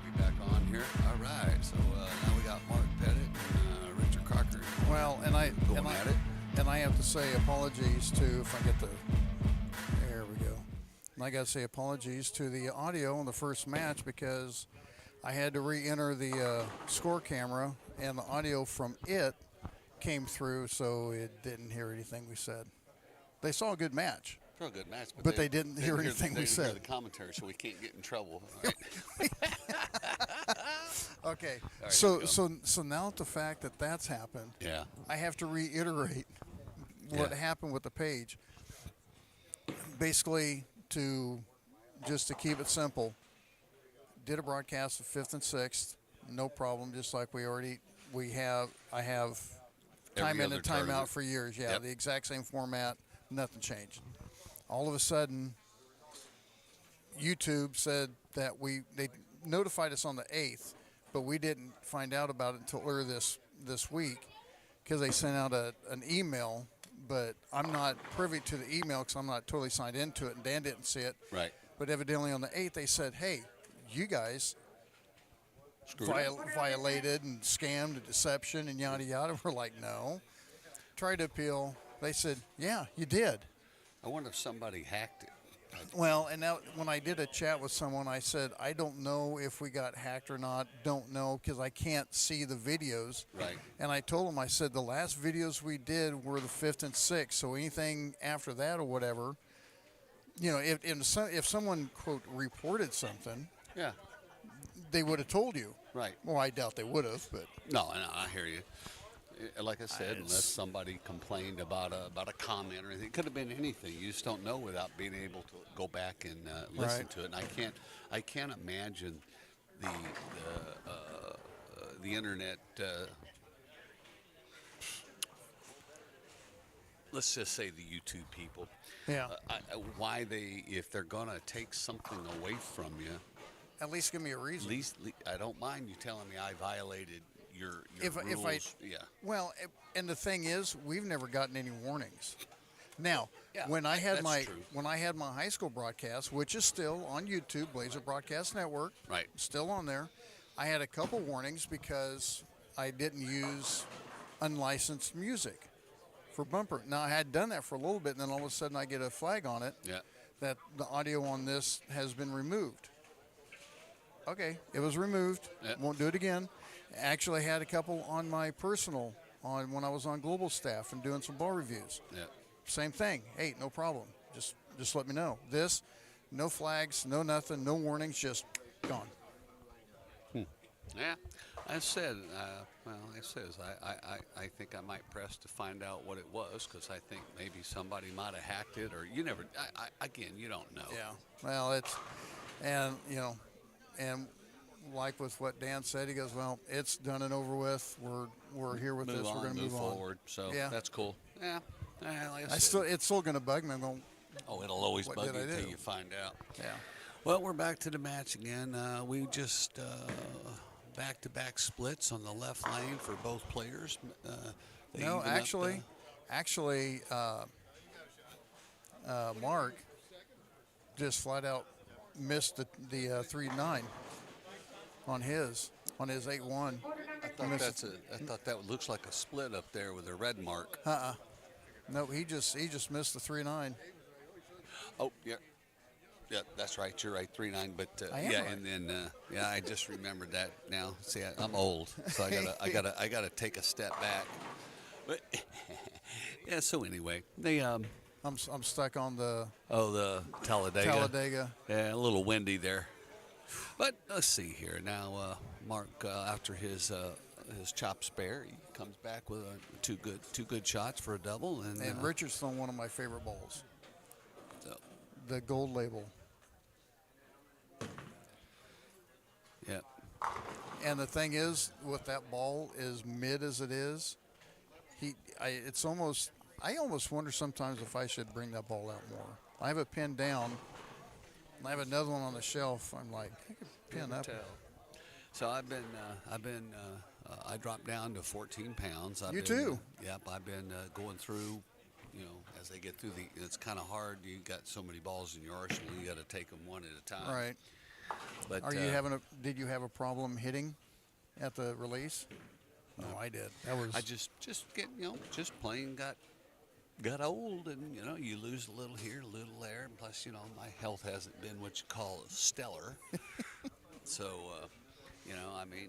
We back on here. All right. So now we got Mark Pettit and Richard Crocker. Well, and I Going at it. And I have to say apologies to, if I get the, there we go. And I got to say apologies to the audio on the first match because I had to re-enter the score camera and the audio from it came through, so it didn't hear anything we said. They saw a good match. For a good match, But they didn't hear anything they we didn't hear said. the commentary, so we can't get in trouble. Right? Okay, right, so here so now the fact that that's happened, Yeah. I have to reiterate what Yeah. happened with the page. Basically, to keep it simple, did a broadcast of 5th and 6th, no problem. Just like I have time Every in other and time out tournament. for years. Yeah, Yep. the exact same format, nothing changed. All of a sudden, YouTube said that they notified us on the 8th, but we didn't find out about it until earlier this week because they sent out an email. But I'm not privy to the email because I'm not totally signed into it, and Dan didn't see it. Right. But evidently on the 8th they said, "Hey, you guys Screwed up. violated and scammed and deception and yada yada." We're like, "No." Tried to appeal. They said, "Yeah, you did." I wonder if somebody hacked it. Well, and now when I did a chat with someone, I said, I don't know if we got hacked or not. Don't know because I can't see the videos. Right. And I told them, I said, the last videos we did were the 5th and 6th. So anything after that or whatever, if someone, quote, reported something, Yeah. they would have told you. Right. Well, I doubt they would have, but. No, I hear you. Like I said, unless somebody complained about a comment or anything, it could have been anything. You just don't know without being able to go back and listen Right. to it. And I can't imagine the internet. Let's just say the YouTube people. Yeah. Why if they're gonna take something away from you, At least give me a reason. at least I don't mind you telling me I violated your if rules. I Yeah. well, and the thing is, we've never gotten any warnings. Now, Yeah, when I had that's true. my high school broadcast, which is still on YouTube, Blazer Broadcast Network, Right. still on there, I had a couple warnings because I didn't use unlicensed music for bumper. Now I had done that for a little bit, and then all of a sudden I get a flag on it Yeah. that the audio on this has been removed. Okay, it was removed. Yep. Won't do it again. Actually, I had a couple on my personal on when I was on global staff and doing some ball reviews. Yeah. Same thing. Hey, no problem. Just let me know. This, no flags, no nothing, no warnings, just gone. Yeah, I said, well, it says I think I might press to find out what it was because I think maybe somebody might have hacked it or you never. Again, you don't know. Yeah. Well, it's and and like with what Dan said, he goes, well, it's done and over with. We're here with Move this. on, We're going to move on. forward. So Yeah. that's cool. Yeah. Like I It's said, still going to bug me. I'm going, oh, it'll always what bug did you I until do? you find out. yeah. Well, we're back to the match again. We just back-to-back splits on the left lane for both players. They No, even up actually, Mark just flat out missed the 3-9 on his 8-1. I thought that looks like a split up there with a red mark. No, he just missed the 3-9. Oh, yeah. Yeah, that's right. You're right. 3-9. But I am yeah, right. and then yeah, I just remembered that now. See, I'm old, so I gotta take a step back. But yeah. So anyway, they I'm stuck on the the Talladega. Talladega. Yeah, a little windy there. But let's see here now. Mark, after his chop spare, he comes back with two good shots for a double, And Richard's thrown one of my favorite balls, so, the gold label. yeah. And the thing is, with that ball, as mid as it is, I almost wonder sometimes if I should bring that ball out more. I have it pinned down. And I have another one on the shelf. I'm like, I could pin up. So I dropped down to 14 pounds. You too? Yep, I've been going through, as they get through it's kind of hard. You got so many balls in your arsenal. You got to take them one at a time. Right. But Did you have a problem hitting at the release? No, I did. That was. I just get, just plain got old, and you lose a little here, a little there, and plus my health hasn't been what you call stellar. So I mean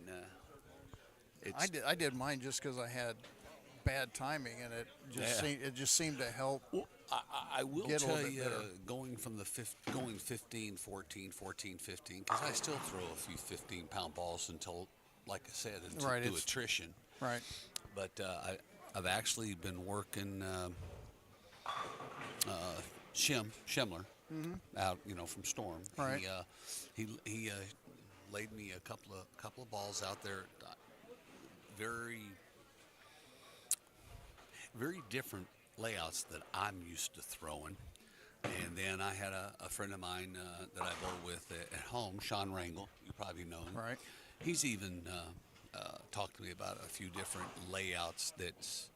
it's, I did mine just because I had bad timing, and it just seemed to help. well, I will Get a little tell bit you, better. going from going 15 14 14 15, because I still throw a few 15-pound balls until, like I said, until Right, do it's- attrition. Right. But I've actually been working Schindler out, from Storm. Right. He laid me a couple of balls out there. Very, very different layouts that I'm used to throwing. And then I had a friend of mine that I bowl with at home, Sean Rangel. You probably know him. Right. He's even talked to me about a few different layouts that's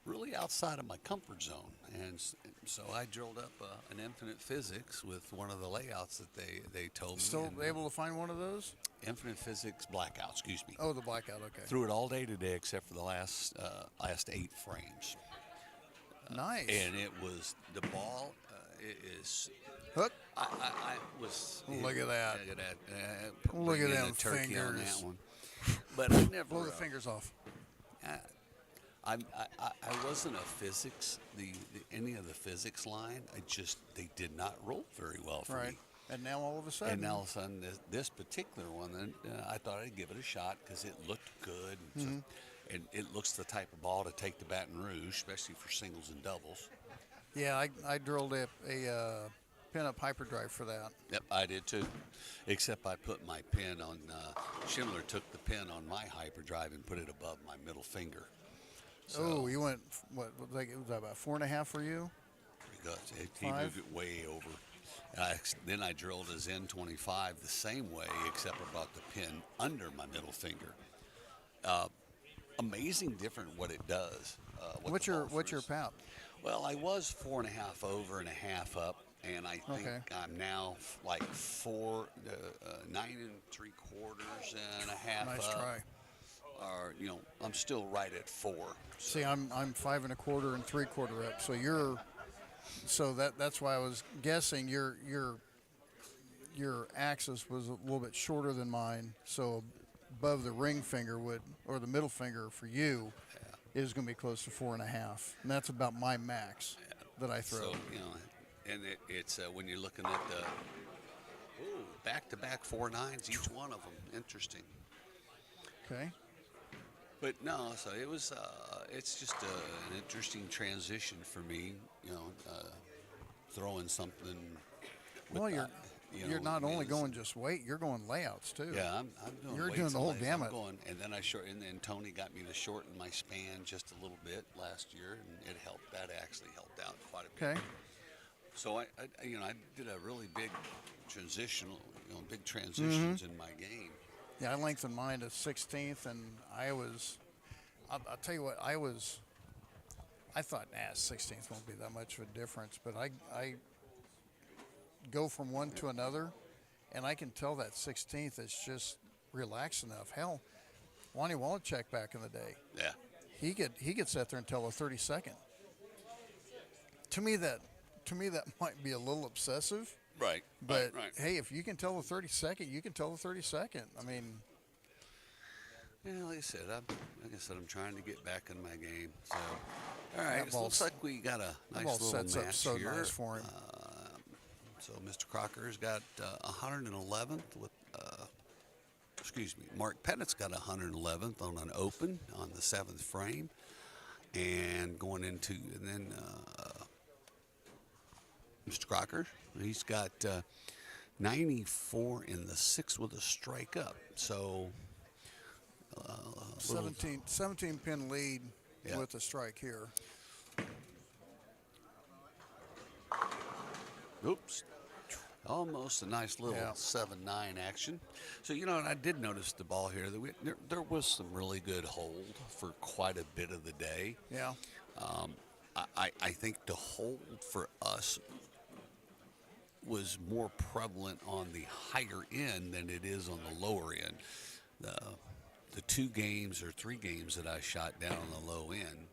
really outside of my comfort zone. And so I drilled up an Infinite Physics with one of the layouts that they told me. Still and, able to find one of those? Infinite Physics Blackout, excuse me. Oh, the blackout. Okay. Threw it all day today except for the last 8 frames. Nice. And it was the ball. It is. Hook. I was. Look at that. Look at that. Look at bring in them a turkey on fingers. that one. But I never. Blow the fingers off. I wasn't a physics. Any of the physics line. They did not roll very well for Right. me. And now all of a sudden. And all of a sudden, this particular one, then I thought I'd give it a shot because it looked good, and it looks the type of ball to take to Baton Rouge, especially for singles and doubles. Yeah, I drilled a pin-up hyperdrive for that. Yep, I did too. Except I put my pin on. Schindler took the pin on my hyperdrive and put it above my middle finger. So, Oh, you went what? Like it was about 4.5 for you? because he 5? moved it way over. Then I drilled his N25 the same way, except I brought the pin under my middle finger. amazing different what it does. What What's the your ball what's your throws. PAP? Well, I was 4.5 over and a half up, and I think Okay. I'm now like 9 3/4 and a half Nice up. try. Or I'm still right at 4. See, I'm 5 1/4 and 3/4 up. So that's why I was guessing your axis was a little bit shorter than mine. So above the ring finger or the middle finger for you is going to be close to 4.5, and that's about my max that I throw. So and it's when you're looking at the back-to-back 4.9s, each one of them. Interesting. Okay. But no, so it was. It's just an interesting transition for me. Throwing something. with Well, that, you're not only is- going just weight, you're going layouts too. Yeah, I'm doing. You're weights doing the and whole lays. gamut. I'm going, and then and then Tony got me to shorten my span just a little bit last year, and it helped. That actually helped out quite a bit. Okay. So I did a really big big transitions in my game. Yeah, I lengthened mine to 16th, and I'll tell you what, I thought, 16th won't be that much of a difference, but I go from one to another, and I can tell that 16th is just relaxed enough. Hell, Lonnie Wallachek back in the day, Yeah. he could sit there and tell a 32nd. To me that might be a little obsessive. Right. But right. hey, if you can tell the 32nd, you can tell the 32nd. I mean, Yeah, like I said, I'm trying to get back in my game. So, all right, it ball looks like we got a that nice ball little sets up match so here. nice for him. So Mr. Crocker's got 111th with, Mark Pettit's got 111th on an open on the 7th frame, and then Mr. Crocker, he's got 94 in the 6th with a strike up. So 17 pin lead Yeah. with a strike here. Oops. Almost a nice little Yeah. 7-9 action. So, and I did notice the ball here. That there was some really good hold for quite a bit of the day. Yeah. I think the hold for us was more prevalent on the higher end than it is on the lower end. The 2 games or 3 games that I shot down on the low end,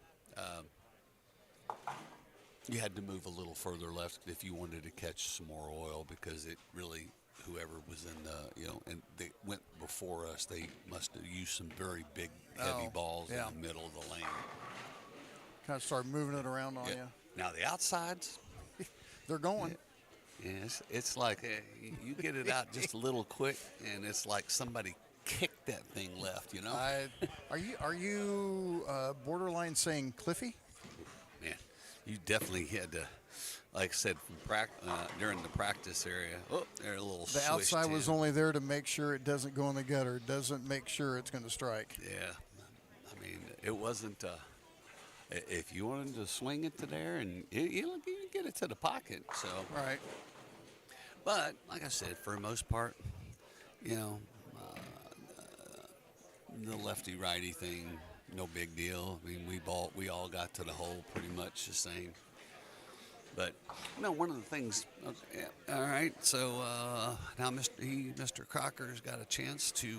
you had to move a little further left if you wanted to catch some more oil, because it really, whoever was in the, and they went before us, they must have used some very big, heavy Oh, balls yeah. in the middle of the lane. Kind of start moving it around on you. Now the outsides, They're going. yes, it's like you get it out just a little quick, and it's like somebody kicked that thing left, Are you borderline saying Cliffy? Man, you definitely had to, like I said, during the practice area. Oh, there a little. The outside was only there to make sure it doesn't go in the gutter. It doesn't make sure it's going to strike. Yeah, I mean, it wasn't. If you wanted to swing it to there, and you get it to the pocket. So, Right. but like I said, for the most part, the lefty righty thing, no big deal. I mean, we all got to the hole pretty much the same. But one of the things. All right, so now Mr. Crocker's got a chance to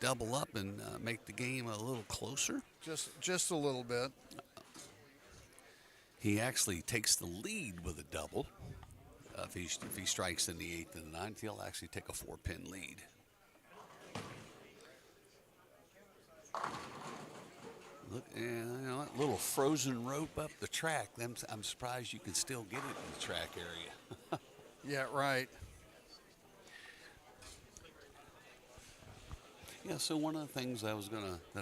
double up and make the game a little closer. Just a little bit. He actually takes the lead with a double. If he strikes in the 8th and the 9th, he'll actually take a 4-pin lead. Look, that little frozen rope up the track. I'm surprised you can still get it in the track area. Yeah, right. Yeah, so one of the things that I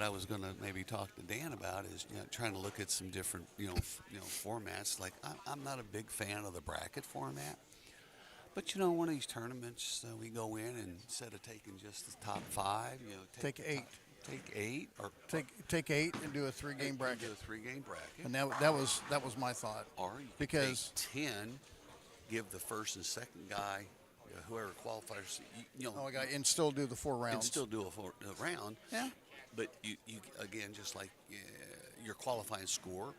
was gonna maybe talk to Dan about is trying to look at some different formats. Like I'm not a big fan of the bracket format, but one of these tournaments we go in, and instead of taking just the top 5, Take 8. Take 8 or Take 8 and do a 3-game bracket. Do a 3-game bracket. And that was my thought. Or you could Because take 10, give the first and second guy, whoever qualifies, and still do the 4 rounds. and still do a round. Yeah. but you again, just like your qualifying score,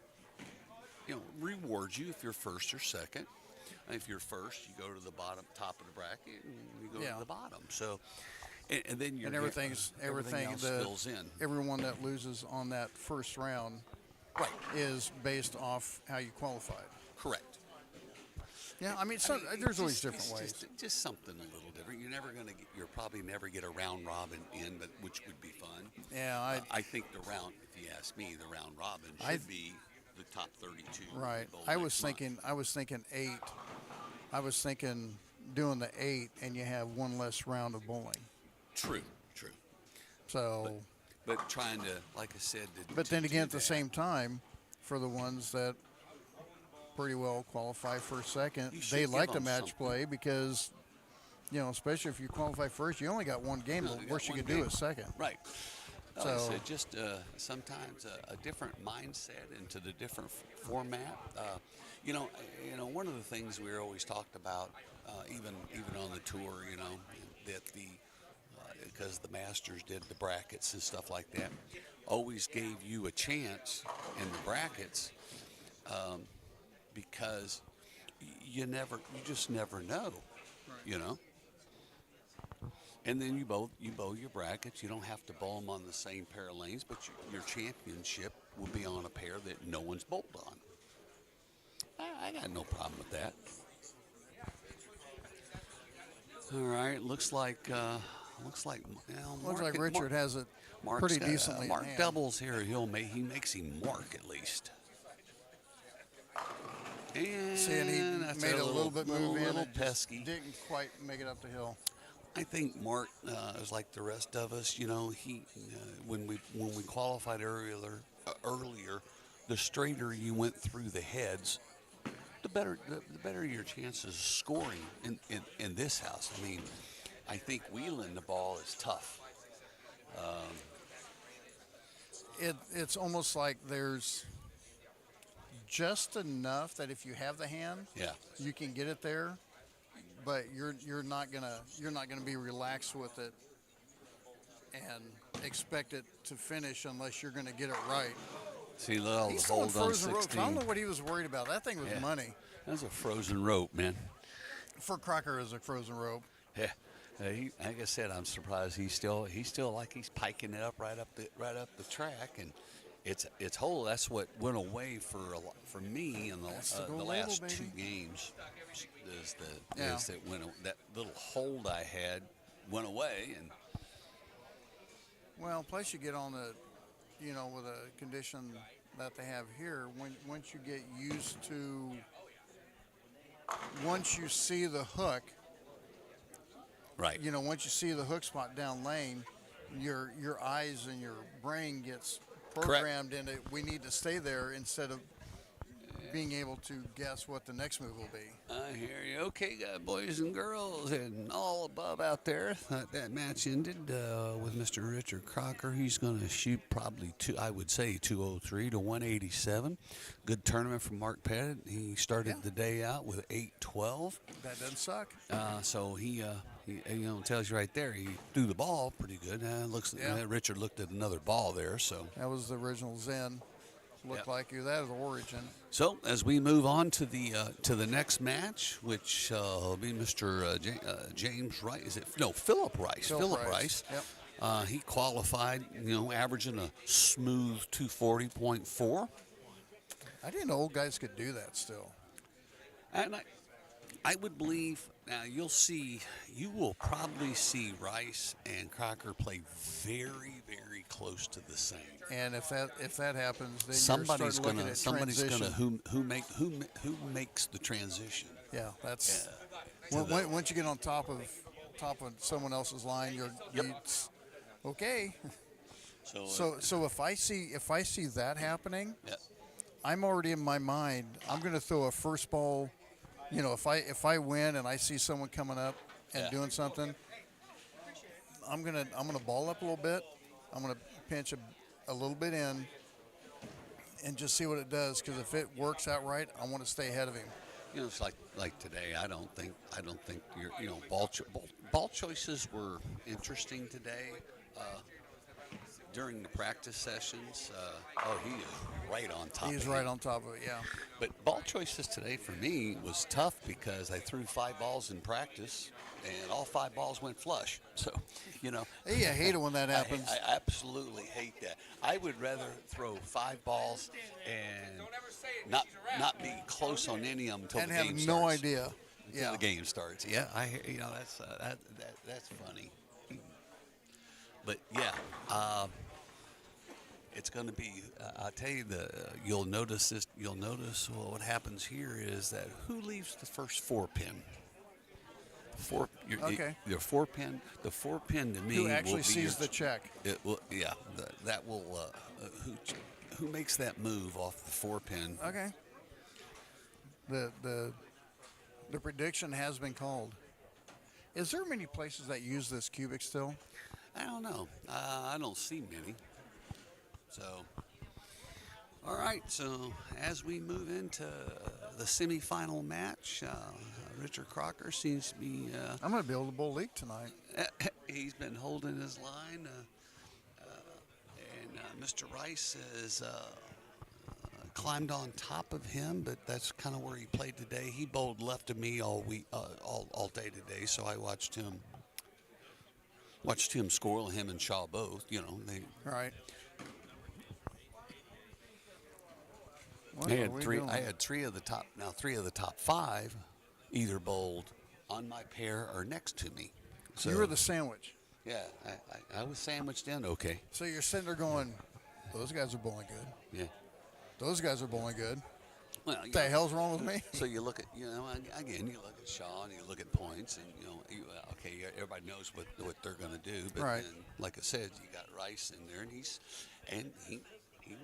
rewards you if you're first or second. If you're first, you go to the top of the bracket, and you go to the bottom. So, and then And everything else fills in. Everyone that loses on that first round, Right. is based off how you qualified. Correct. Yeah, I mean, there's always different ways. Just something a little different. You'll probably never get a round robin in, but which would be fun. Yeah, I think if you ask me, the round robin should be the top 32. Right. bowl I next was thinking 8. I was thinking doing the 8, and you have one less round of bowling. True. So. But trying to, like I said, But then again, at the that. same time, for the ones that pretty well qualify first, second, You should they give like the them match something. play because, especially if you qualify first, you only got one game. No, The you worst got you one could do game. is second. Right. Like I So- said, just sometimes a different mindset into the different format. One of the things we always talked about, even on the tour, that because the Masters did the brackets and stuff like that, always gave you a chance in the brackets because you just never know, And then you bowl your brackets. You don't have to bowl them on the same pair of lanes, but your championship will be on a pair that no one's bowled on. I got no problem with that. All right, looks like Richard has it Mark's pretty got, decently. Mark in hand. doubles here. He makes him mark at least. And See, and he that's made a little bit move in. little and just pesky. Didn't quite make it up the hill. I think Mark is like the rest of us. He when we qualified earlier, the straighter you went through the heads, the better your chances of scoring in this house. I mean, I think wheeling the ball is tough. It's almost like there's just enough that if you have the hand, Yeah. you can get it there, but you're not gonna be relaxed with it and expect it to finish unless you're gonna get it right. See, little He's throwing hold on frozen ropes. 16. I don't know what he was worried about. That thing was Yeah. money. That's a frozen rope, man. For Crocker is a frozen rope. Yeah. Like I said, I'm surprised he's still like he's piking it up right up the track, and it's whole. That's what went away for me in the gold last label, 2 baby. games. That little hold I had went away, and Well, plus you get on with a condition that they have here, once you get used to, once you see the hook, right. once you see the hook spot down lane, your eyes and your brain gets programmed into, we need to stay there instead of being able to guess what the next move will be. I hear you. Okay, boys and girls, and all above out there. That match ended with Mr. Richard Crocker. He's going to shoot probably 203 to 187. Good tournament from Mark Pettit. He started the day out with 812. That doesn't suck. So he tells you right there he threw the ball pretty good. Richard looked at another ball there. So That was the original Zen. Looked like you. That was Origin. So as we move on to the next match, which will be Mr. James Rice, Philip Rice. Philip Rice. Yep. He qualified, averaging a smooth 240.4. I didn't know old guys could do that still. And I would believe now you will probably see Rice and Crocker play very, very close to the same. And if that happens, then Somebody's you're looking at transition. who makes the transition. Yeah, that's To the- once you get on top of someone else's line, it's okay. So if I see that happening, Yeah. I'm already in my mind. I'm going to throw a first ball. If I win and I see someone coming up and doing something, I'm gonna ball up a little bit. I'm gonna pinch a little bit in and just see what it does. Because if it works out right, I want to stay ahead of him. It's like today. I don't think ball choices were interesting today. during the practice sessions, he is right on top. He's of right it. on top of it. Yeah. But ball choices today for me was tough because I threw 5 balls in practice, and all 5 balls went flush. So, Hey, I hate it when that I happens. I absolutely hate that. I would rather throw 5 balls and not be close on any of them until And the have game no starts. idea. Until Yeah. the game starts. Yeah, that's funny. But yeah, it's going to be. I'll tell you you'll notice this. You'll notice what happens here is that who leaves the first 4-pin. Okay. Your 4-pin. The 4-pin to me Who will actually be sees the check? It will. Yeah. That will. Who makes that move off the 4-pin? Okay. The prediction has been called. Is there many places that use this cubic still? I don't know. I don't see many. So, all right. So as we move into the semifinal match, Richard Crocker seems to be. I'm going to be able to bowl league tonight. He's been holding his line, and Mr. Rice has climbed on top of him, but that's kind of where he played today. He bowled left of me all week, all day today, so I watched him score. Him and Shaw both. They. Right. What I are had we three. doing? I had 3 of the top. Now 3 of the top 5, either bowled on my pair or next to me. So You were the sandwich. yeah. I was sandwiched in. Okay. So you're sitting there going, those guys are bowling good. Yeah. Those guys are bowling good. Well, What the hell's wrong with me? So you look at again. You look at Shaw and you look at points, and okay, everybody knows what they're going to do. But Right. then, like I said, you got Rice in there, and he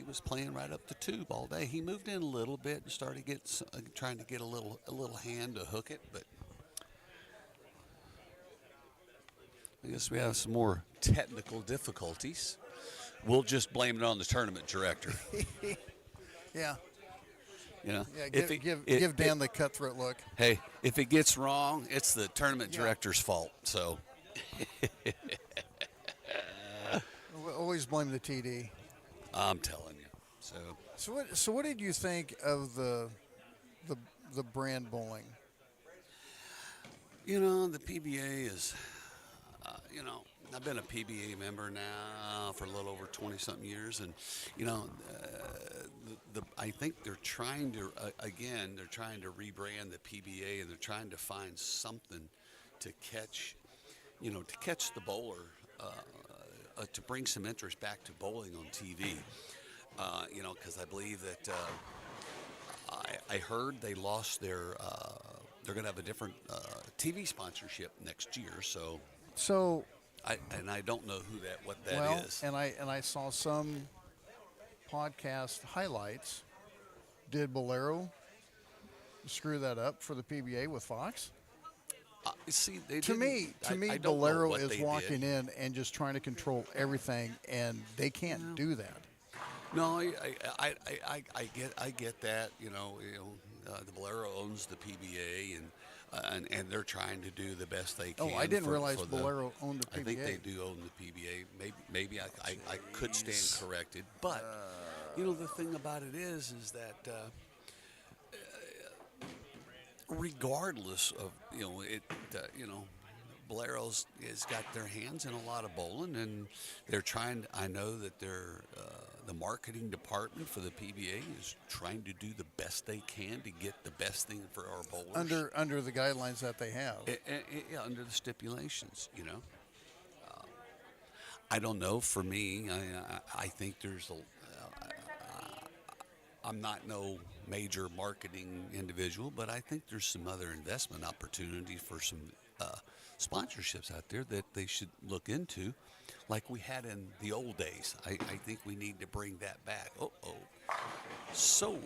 was playing right up the tube all day. He moved in a little bit and started trying to get a little hand to hook it, but I guess we have some more technical difficulties. We'll just blame it on the tournament director. Yeah. Yeah, Give Dan the cutthroat look. Hey, if it gets wrong, it's the tournament director's fault. So We always blame the TD. I'm telling you. So what did you think of the brand bowling? The PBA is, I've been a PBA member now for a little over 20-something years, and I think they're trying to rebrand the PBA, and they're trying to find something to catch the bowler, to bring some interest back to bowling on TV. Because I believe that I heard they lost their. They're going to have a different TV sponsorship next year, so. I don't know what that is. And I saw some podcast highlights. Did Bolero screw that up for the PBA with Fox? To me, Bolero is walking in and just trying to control everything, and they can't do that. No, I get that. The Bolero owns the PBA, and they're trying to do the best they can. Oh, I didn't realize Bolero owned the PBA. I think they do own the PBA. Maybe I could stand corrected, but the thing about it is that regardless of Bolero's has got their hands in a lot of bowling, and they're trying. I know that the marketing department for the PBA is trying to do the best they can to get the best thing for our bowlers under the guidelines that they have. Yeah, under the stipulations. I don't know. For me, I think there's I'm not no major marketing individual, but I think there's some other investment opportunities for some sponsorships out there that they should look into, like we had in the old days. I think we need to bring that back. So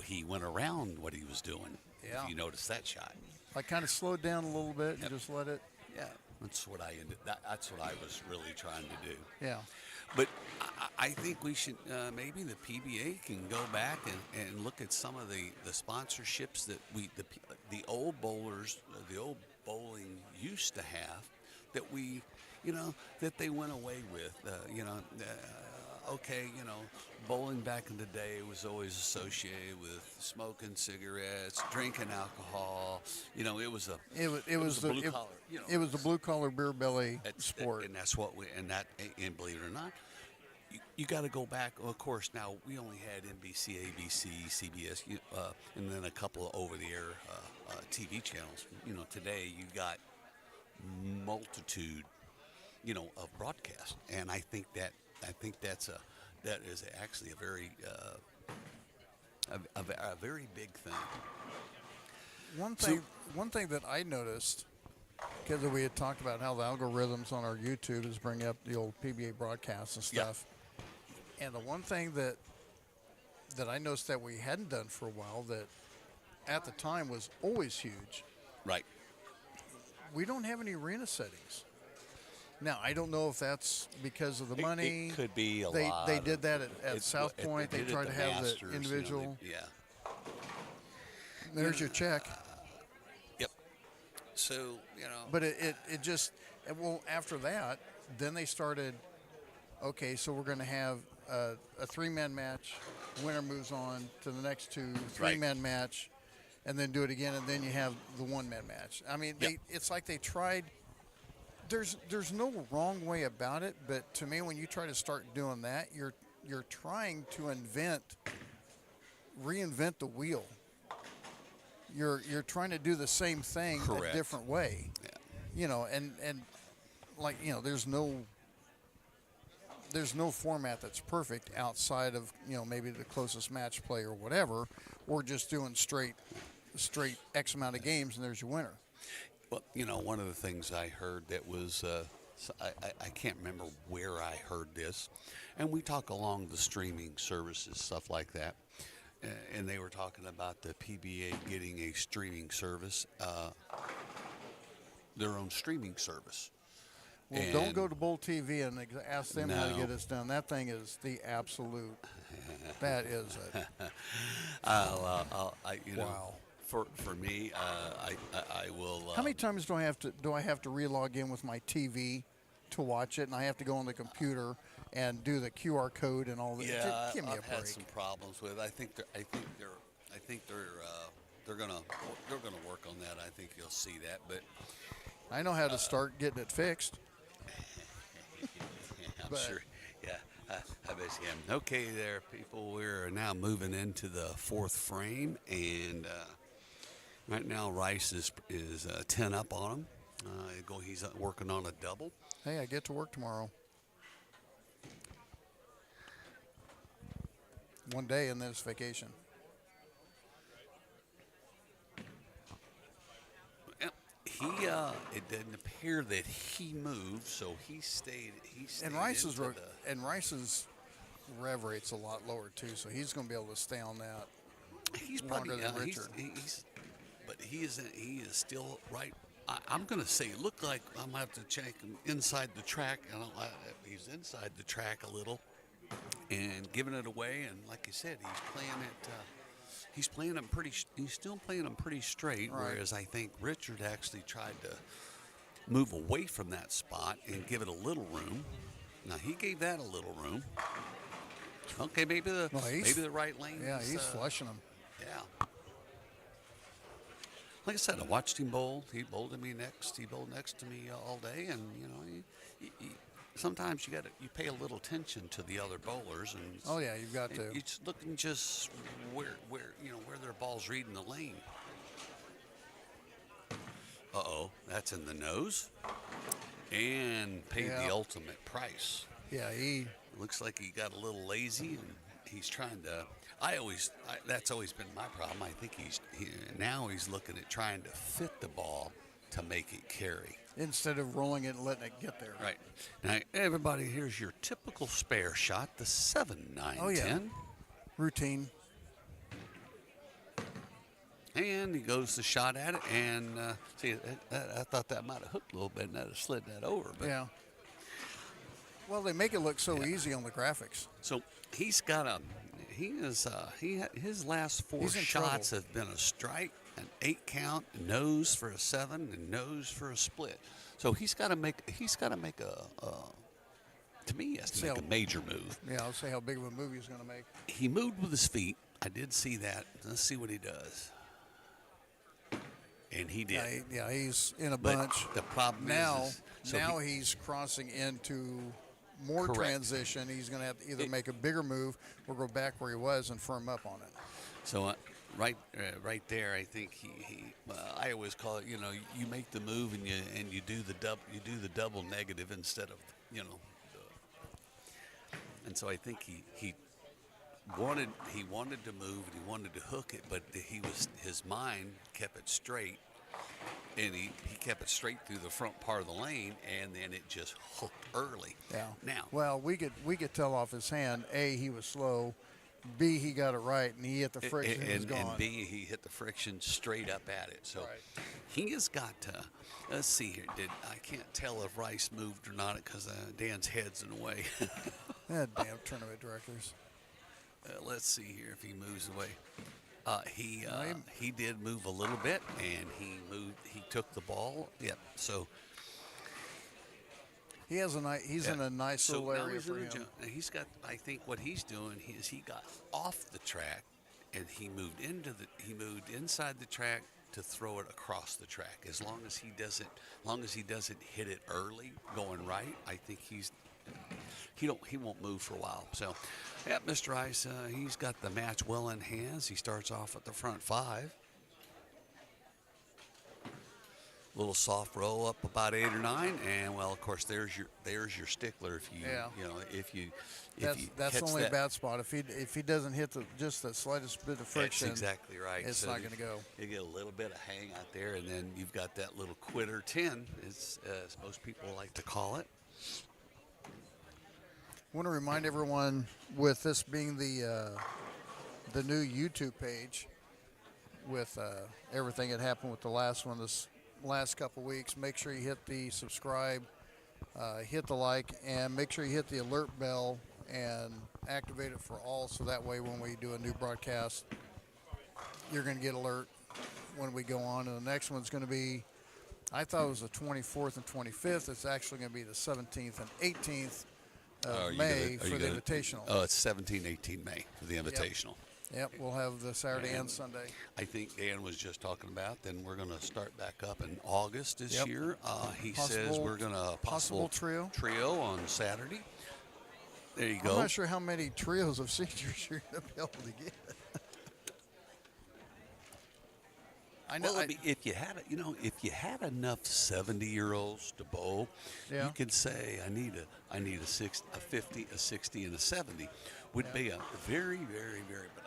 he went around what he was doing. Yeah. If you notice that shot. I kind of slowed down a little bit and just let it. Yeah, that's what that's what I was really trying to do. Yeah. But I think we should, maybe the PBA can go back and look at some of the sponsorships that the old bowlers, the old bowling used to have, that we, you know, that they went away with. Okay, you know, bowling back in the day was always associated with smoking cigarettes, drinking alcohol. You know, it was a It was a the blue collar. You know, it was the blue collar beer belly that's, sport. and that's what we and believe it or not, you got to go back. Well, of course, now we only had NBC, ABC, CBS, and then a couple of over-the-air TV channels. You know, today you got multitude, you know, of broadcast, and I think that is actually a very a very big thing. One thing that I noticed, because we had talked about how the algorithms on our YouTube is bringing up the old PBA broadcasts and stuff. And the one thing that I noticed that we hadn't done for a while that at the time was always huge. Right. We don't have any arena settings. Now, I don't know if that's because of the money. It could be a they, lot. They did that at South They Point. They did it tried at to have Masters, the you know, individual. yeah. There's your check. Yep. So, you know. But it just, well, after that, then they started, okay, so we're going to have a three-man match. Winner moves on to the next two, three-man match, and then do it again, and then you have the one-man match. I mean, it's like they tried. There's no wrong way about it, but to me, when you try to start doing that, you're trying to reinvent the wheel. You're trying to do the same thing a different way. Yeah. You know, and like, you know, there's no format that's perfect outside of, you know, maybe the closest match play or whatever, or just doing straight X amount of games and there's your winner. Well, you know, one of the things I heard that was, I can't remember where I heard this, and we talk along the streaming services, stuff like that, and they were talking about the PBA getting a streaming service, their own streaming service. Well, don't go to Bowl TV and ask them how to get us done. That thing is the absolute. That is it. Wow. For me, I will. How many times do I have to relog in with my TV to watch it, and I have to go on the computer and do the QR code and all that? Yeah, Give me I've a break. had some problems with. I think they're gonna work on that. I think you'll see that, but I know how to start getting it fixed. I'm sure. Yeah, I bet you am. Okay, there, people. We're now moving into the fourth frame, and right now Rice is 10 up on him. He's working on a double. Hey, I get to work tomorrow. One day, and then it's vacation. It didn't appear that he moved, so he stayed. And Rice's rev rate's a lot lower too, so he's going to be able to stay on that. He's longer probably than Richard. But he is still right. I'm going to say, look like I'm going to have to check him inside the track. And he's inside the track a little and giving it away. And like you said, he's playing it. He's playing them pretty. He's still playing them pretty straight. Right. Whereas I think Richard actually tried to move away from that spot and give it a little room. Now he gave that a little room. Okay, maybe the right lane. Yeah, he's flushing them. Yeah. Like I said, I watched him bowl. He bowled to me next. He bowled next to me all day, and you know, sometimes you pay a little attention to the other bowlers, and Oh yeah, you've got to. it's looking just where their ball's reading the lane. That's in the nose, and paid the ultimate price. Yeah, Looks like he got a little lazy, and he's trying to. That's always been my problem. I think now he's looking at trying to fit the ball to make it carry. instead of rolling it and letting it get there. Right. Now, everybody, here's your typical spare shot, the 7, 9, Oh, yeah. 10. Routine. And he goes the shot at it, and see, I thought that might have hooked a little bit, and that have slid that over. But Yeah. Well, they make it look so easy on the graphics. So he's got his last 4 He's in shots trouble. have been a strike, an 8 count, a nose for a 7, and nose for a split. So he's got to make a to me he has to make a major move. Yeah, I'll say how big of a move he's going to make. He moved with his feet. I did see that. Let's see what he does. And he did. Yeah, he's in a But bunch. the problem now, is so now he's crossing into more Correct. transition. He's going to have to either make a bigger move or go back where he was and firm up on it. So right there, I think I always call it. You make the move and you do the double negative instead of and so I think he wanted to move and he wanted to hook it, but his mind kept it straight, and he kept it straight through the front part of the lane, and then it just hooked early. Yeah. Now, well, we could tell off his hand. A, he was slow. B, he got it right, and he hit the friction. And, was gone. And B, he hit the friction straight up at it. So he has got to. Let's see here. I can't tell if Rice moved or not because Dan's head's in the way. Damn tournament directors. Let's see here if he moves away. He did move a little bit, and he took the ball. Yep. So he's in a nice little area for him. He's got. I think what he's doing is he got off the track, and he moved inside the track to throw it across the track. As long as he doesn't hit it early going right, I think he won't move for a while. So, yeah, Mr. Rice, he's got the match well in hands. He starts off at the front 5. Little soft roll up about 8 or 9, and well, of course, there's your stickler. That's catch only that. a bad spot. If he doesn't hit just the slightest bit of friction, That's exactly right. It's not going to go. You get a little bit of hang out there, and then you've got that little quitter 10, as most people like to call it. I want to remind everyone, with this being the new YouTube page, with everything that happened with the last one this last couple weeks, make sure you hit the subscribe, hit the like, and make sure you hit the alert bell and activate it for all, so that way when we do a new broadcast, you're going to get alert when we go on. And the next one's going to be, I thought it was the 24th and 25th. It's actually going to be the 17th and 18th of May for the Invitational. Oh, it's 17, 18 May for the Invitational. Yep, we'll have the Saturday and Sunday. I think Dan was just talking about, then we're going to start back up in August this year. He says we're going to possible trio on Saturday. There you go. I'm not sure how many trios of seniors you're going to be able to get. I know. Well, if you had enough 70-year-olds to bowl, you could say I need a 50, a 60, and a 70 would be a very, very, very. But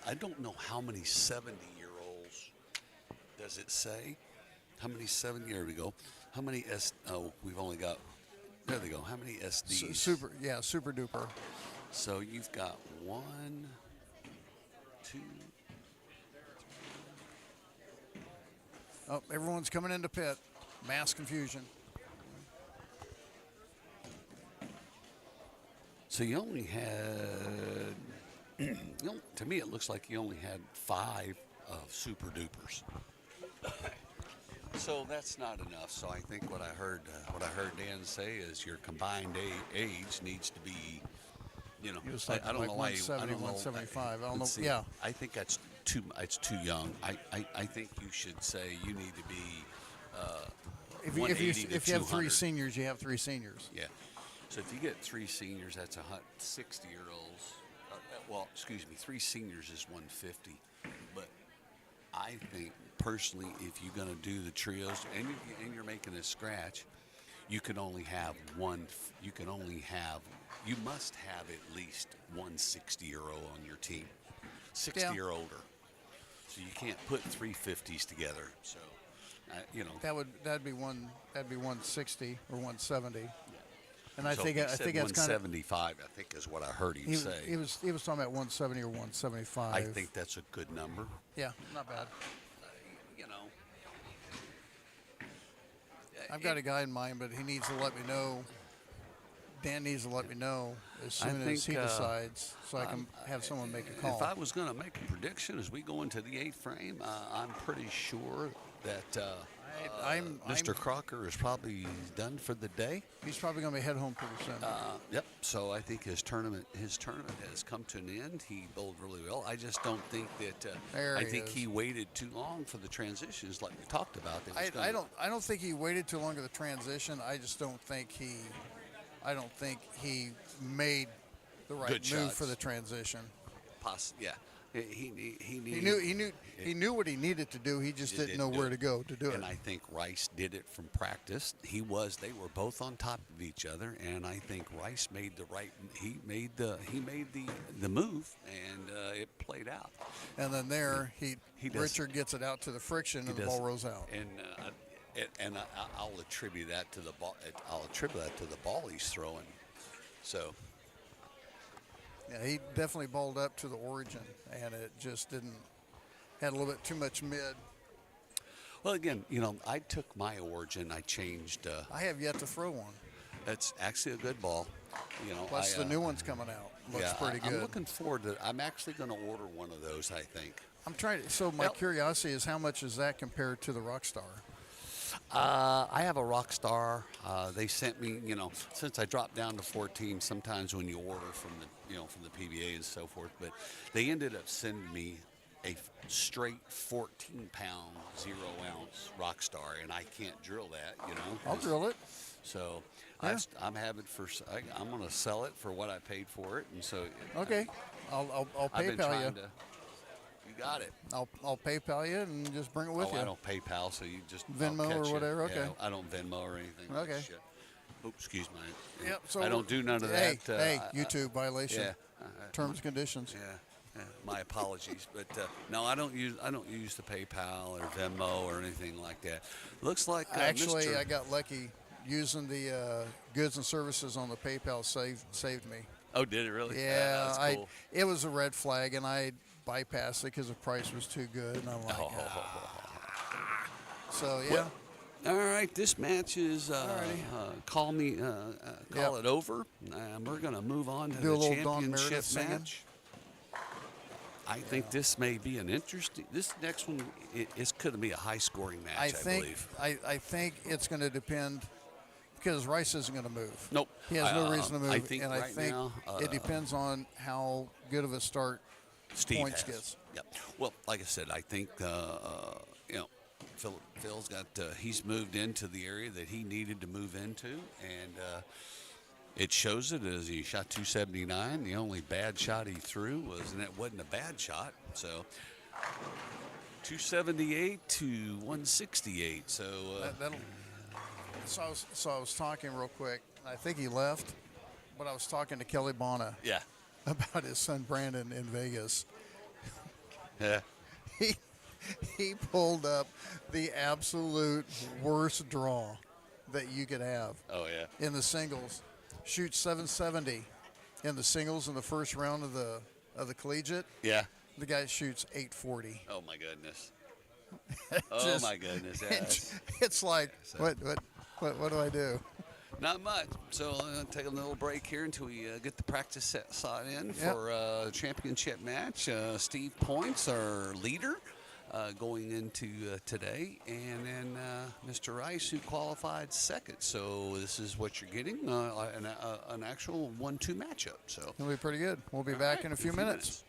I don't know how many 70-year-olds. Does it say how many 70? There we go. How many we've only got. There they go. How many SDs? Super duper. So you've got 1, 2. Oh, everyone's coming into pit. Mass confusion. So you only had, to me it looks like you only had 5 super dupers. So that's not enough. So I think what I heard Dan say is your combined age needs to be, I don't know why. 170, 175. I don't know. See, yeah. I think that's too. It's too young. I think you should say you need to be. If you have 3 seniors, you have 3 seniors. Yeah. So if you get 3 seniors, that's 60-year-olds. Well, excuse me, 3 seniors is 150. But I think personally, if you're going to do the trios and you're making a scratch, you can only have one. You must have at least 1 60-year-old on your team, 60 or older. So you can't put 3 50s together. So, that'd be 160 or 170. And I so think that's kind of 175. I think is what I heard him say. He was talking about 170 or 175. I think that's a good number. Yeah, not bad. I've got a guy in mind, but he needs to let me know. Dan needs to let me know as soon as he decides, so I can have someone make a call. If I was going to make a prediction as we go into the 8th frame, I'm pretty sure that I'm Mr. Crocker is probably done for the day. He's probably going to be head home pretty soon. Yep. So I think his tournament has come to an end. He bowled really well. I just don't think that. There I he think is. he waited too long for the transitions, like we talked about. I don't think he waited too long for the transition. I just don't think he made the right Good move shots. for the transition. Yeah. He He knew what he needed to do. He just didn't know where to go to do it. And I think Rice did it from practice. They were both on top of each other, and I think Rice made the right. He made the move, and it played out. And then there, He does. Richard gets it out to the friction, and the ball rolls out. And I'll attribute that to the ball. I'll attribute that to the ball he's throwing. So. Yeah, he definitely balled up to the origin, and it just had a little bit too much mid. Well, again, I took my origin. I changed. I have yet to throw one. That's actually a good ball. Plus the new one's coming out. Looks pretty good. I'm looking forward to. I'm actually going to order one of those. I think. I'm trying to. So my curiosity is, how much is that compared to the Rockstar? I have a Rockstar. They sent me, since I dropped down to 14. Sometimes when you order from the PBA and so forth, but they ended up sending me a straight 14-pound 0-ounce Rockstar, and I can't drill that. I'll drill it. So Yeah. I'm having I'm going to sell it for what I paid for it, and so. Okay, I'll I've been PayPal trying you. to. You got it. I'll PayPal you and just bring it with you. I don't PayPal, so you just Venmo I'll catch or you. whatever, okay. Yeah, I don't Venmo or anything. Like Okay. that shit. Oops, excuse me. Yep. So I don't do none of hey, that. Hey, YouTube violation. Yeah. Terms and conditions. Yeah. My apologies, but no, I don't use the PayPal or Venmo or anything like that. Looks like Actually, Mr. I got lucky. Using the goods and services on the PayPal saved me. Oh, did it really? Yeah, that's cool. it was a red flag, and I bypassed it because the price was too good. And I'm like, so yeah. All right, this match is call it over. We're going to move on to Do a the little Dawn championship Meredith singing. match. I think this may be an interesting. This next one it's going to be a high-scoring match. I believe. I think it's going to depend, because Rice isn't going to move. Nope. He has no reason to move. I think and right I think now, it depends on how good of a start Steve Points has. gets. Yep. Well, like I said, I think Phil's got he's moved into the area that he needed to move into, and it shows it as he shot 279. The only bad shot he threw and it wasn't a bad shot. So 278 to 168. So So I was talking real quick. I think he left, but I was talking to Kelly Bona yeah. about his son Brandon in Vegas. Yeah. He pulled up the absolute worst draw that you could have. Oh yeah. In the singles. Shoots 770 in the singles in the first round of the collegiate. Yeah. The guy shoots 840. Oh my goodness. Just- My goodness. Yeah, It's like, what do I do? Not much. So I'm going to take a little break here until we get the practice set in Yep. for a championship match. Steve Points, our leader, going into today. And then Mr. Rice, who qualified second. So this is what you're getting, an actual 1-2 matchup. So It'll be pretty good. We'll be back in a few minutes.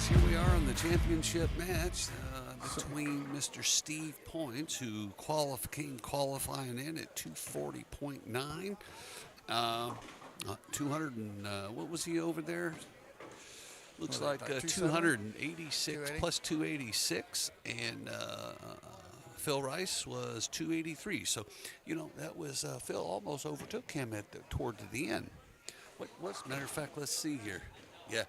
guys, here we are in the championship match between Mr. Steve Points, who qualifying in at 240.9. 200 and what was he over there? Looks like 286 plus 286, and Phil Rice was 283. So, that was Phil almost overtook him toward the end. What's matter of fact? Let's see here. Yeah,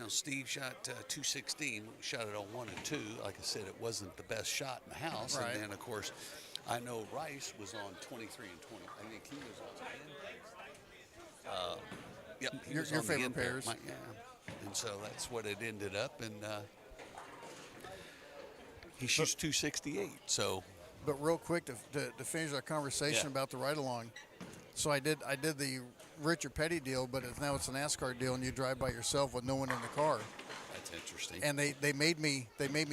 Steve shot 216. Shot it on 1 and 2. Like I said, it wasn't the best shot in the house. Right. And then, of course, I know Rice was on 23 and 20. I think he was on 10. Yep, Your favorite pairs. Yeah. And so that's what it ended up. And he shoots 268. So. But real quick to finish our conversation about the ride along. So I did the Richard Petty deal, but now it's a NASCAR deal, and you drive by yourself with no one in the car. That's interesting. And they made me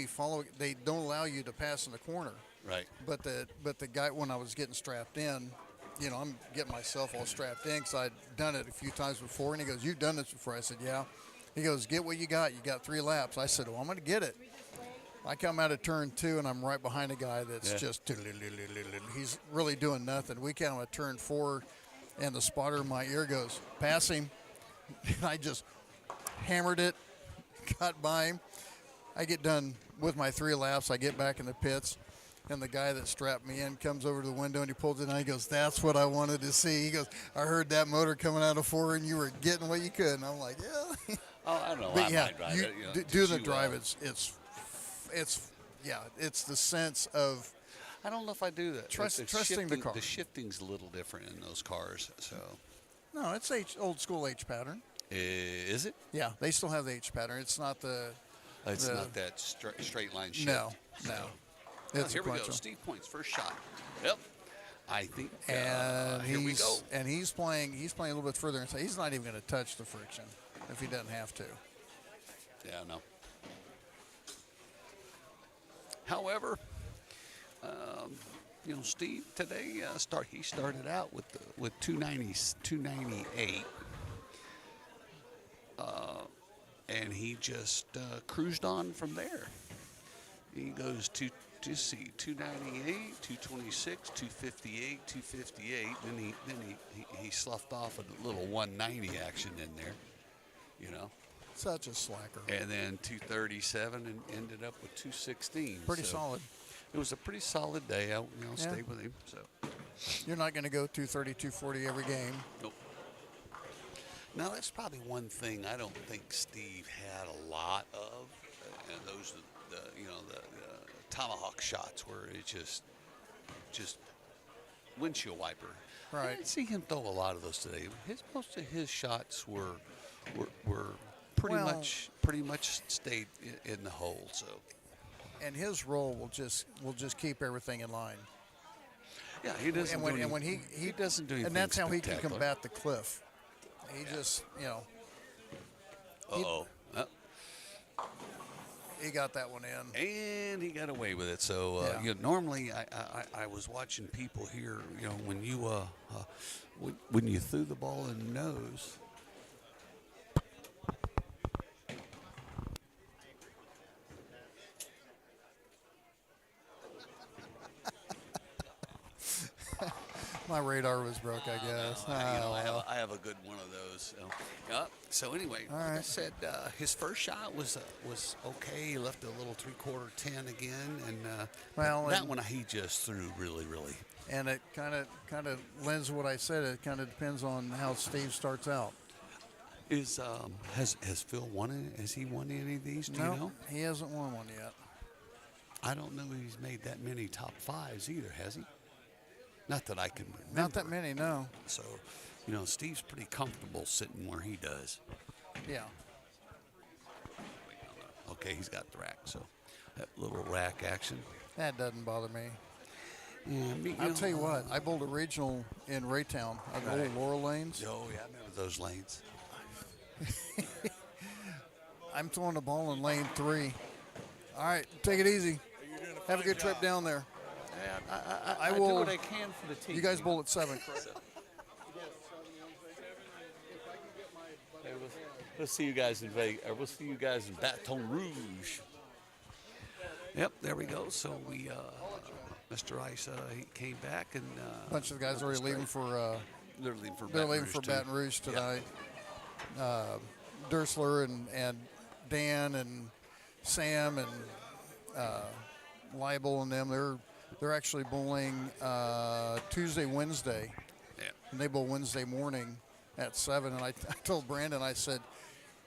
follow. They don't allow you to pass in the corner. Right. But the guy, when I was getting strapped in, I'm getting myself all strapped in because I'd done it a few times before. And he goes, "You've done this before?" I said, "Yeah." He goes, "Get what you got. You got 3 laps." I said, "Well, I'm going to get it." I come out of turn 2, and I'm right behind a guy that's just he's really doing nothing. We come out of turn 4, and the spotter in my ear goes, "Pass him." And I just hammered it, got by him. I get done with my 3 laps. I get back in the pits, and the guy that strapped me in comes over to the window, and he pulls it down. He goes, "That's what I wanted to see." He goes, "I heard that motor coming out of 4, and you were getting what you could." And I'm like, "Yeah." Oh, I don't know. But I yeah, might drive you it. do the drive. It's the sense of. I don't know if I do that. Trusting the car. The shifting's a little different in those cars. So. No, it's old school H pattern. Is it? Yeah, they still have the H pattern. It's not the. It's not that straight line shift. No. It's here we go. sequential. Steve Points first shot. Yep. I think. And here we go. And he's playing a little bit further inside. He's not even going to touch the friction if he doesn't have to. Yeah, no. However, Steve today he started out with 298, and he just cruised on from there. He goes to 298, 226, 258, 258. Then he sloughed off a little 190 action in there, Such a slacker. And then 237 and ended up with 216. Pretty solid. It was a pretty solid day. I stayed with him. So you're not going to go 230, 240 every game. Nope. Now that's probably one thing I don't think Steve had a lot of, and those the tomahawk shots where it's just windshield wiper. Right. I didn't see him throw a lot of those today. Most of his shots were pretty much stayed in the hole. So. And his role will just keep everything in line. Yeah, he doesn't. When he doesn't do anything. And that's how he can combat the cliff. He just he got that one in, and he got away with it. So normally I was watching people here. When you threw the ball in the nose. My radar was broke, I guess. I have a good one of those. So anyway, like I said, his first shot was okay. He left a little 3/4 10 again, and that one he just threw really. And it kind of lends what I said. It kind of depends on how Steve starts out. Has Phil won it? Has he won any of these? Do you know? He hasn't won one yet. I don't know he's made that many top 5s either, has he? Not that I can remember. Not that many, no. So, Steve's pretty comfortable sitting where he does. Yeah. Okay, he's got the rack, so that little rack action. That doesn't bother me. Yeah, I'll tell you what, I bowled a regional in Raytown, the old Laurel Lanes. Oh, yeah, I remember those lanes. I'm throwing the ball in lane 3. All right, take it easy. Have a good trip down there. I will do what I can for the team. You guys bowl at 7, correct? We'll see you guys in Vegas. We'll see you guys in Baton Rouge. Yep, there we go. So we, Mr. Ice, he came back and A bunch of the guys already leaving for. They're leaving for They're Baton leaving Rouge for too. Baton Rouge tonight. Dursler and Dan and Sam and Leibel and them. They're actually bowling Tuesday, Wednesday, Yeah. and they bowl Wednesday morning at 7. And I told Brandon, I said,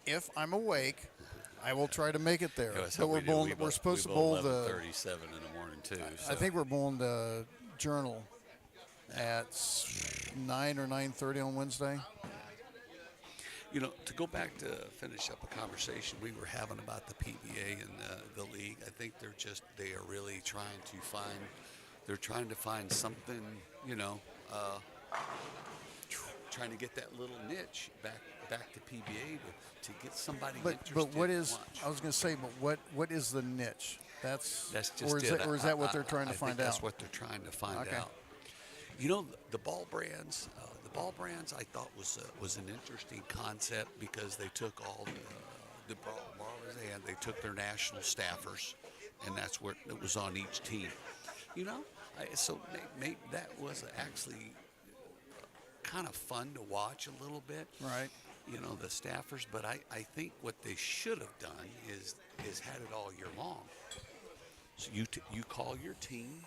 if I'm awake, I will try to make it there. Yeah, that's But how we're we do. bowling. We We're bowl- supposed to we bowl the. 11:37 in the morning too. So. I think we're bowling the Journal at 9 or 9:30 on Wednesday. You know, to go back to finish up a conversation we were having about the PBA and the league, I think they are really trying to find something, you know, trying to get that little niche back to PBA to get somebody interested. But what to is? watch. I was going to say, but what is the niche? That's Just or is it. that, or is that what they're trying to I find think that's out? what they're trying to find Okay. out. You know, the ball brands. I thought was an interesting concept because they took all the ballers and they took their national staffers, and that's what it was on each team. You know, so maybe that was actually kind of fun to watch a little bit. Right. You know, the staffers, but I think what they should have done is had it all year long. So you call your team.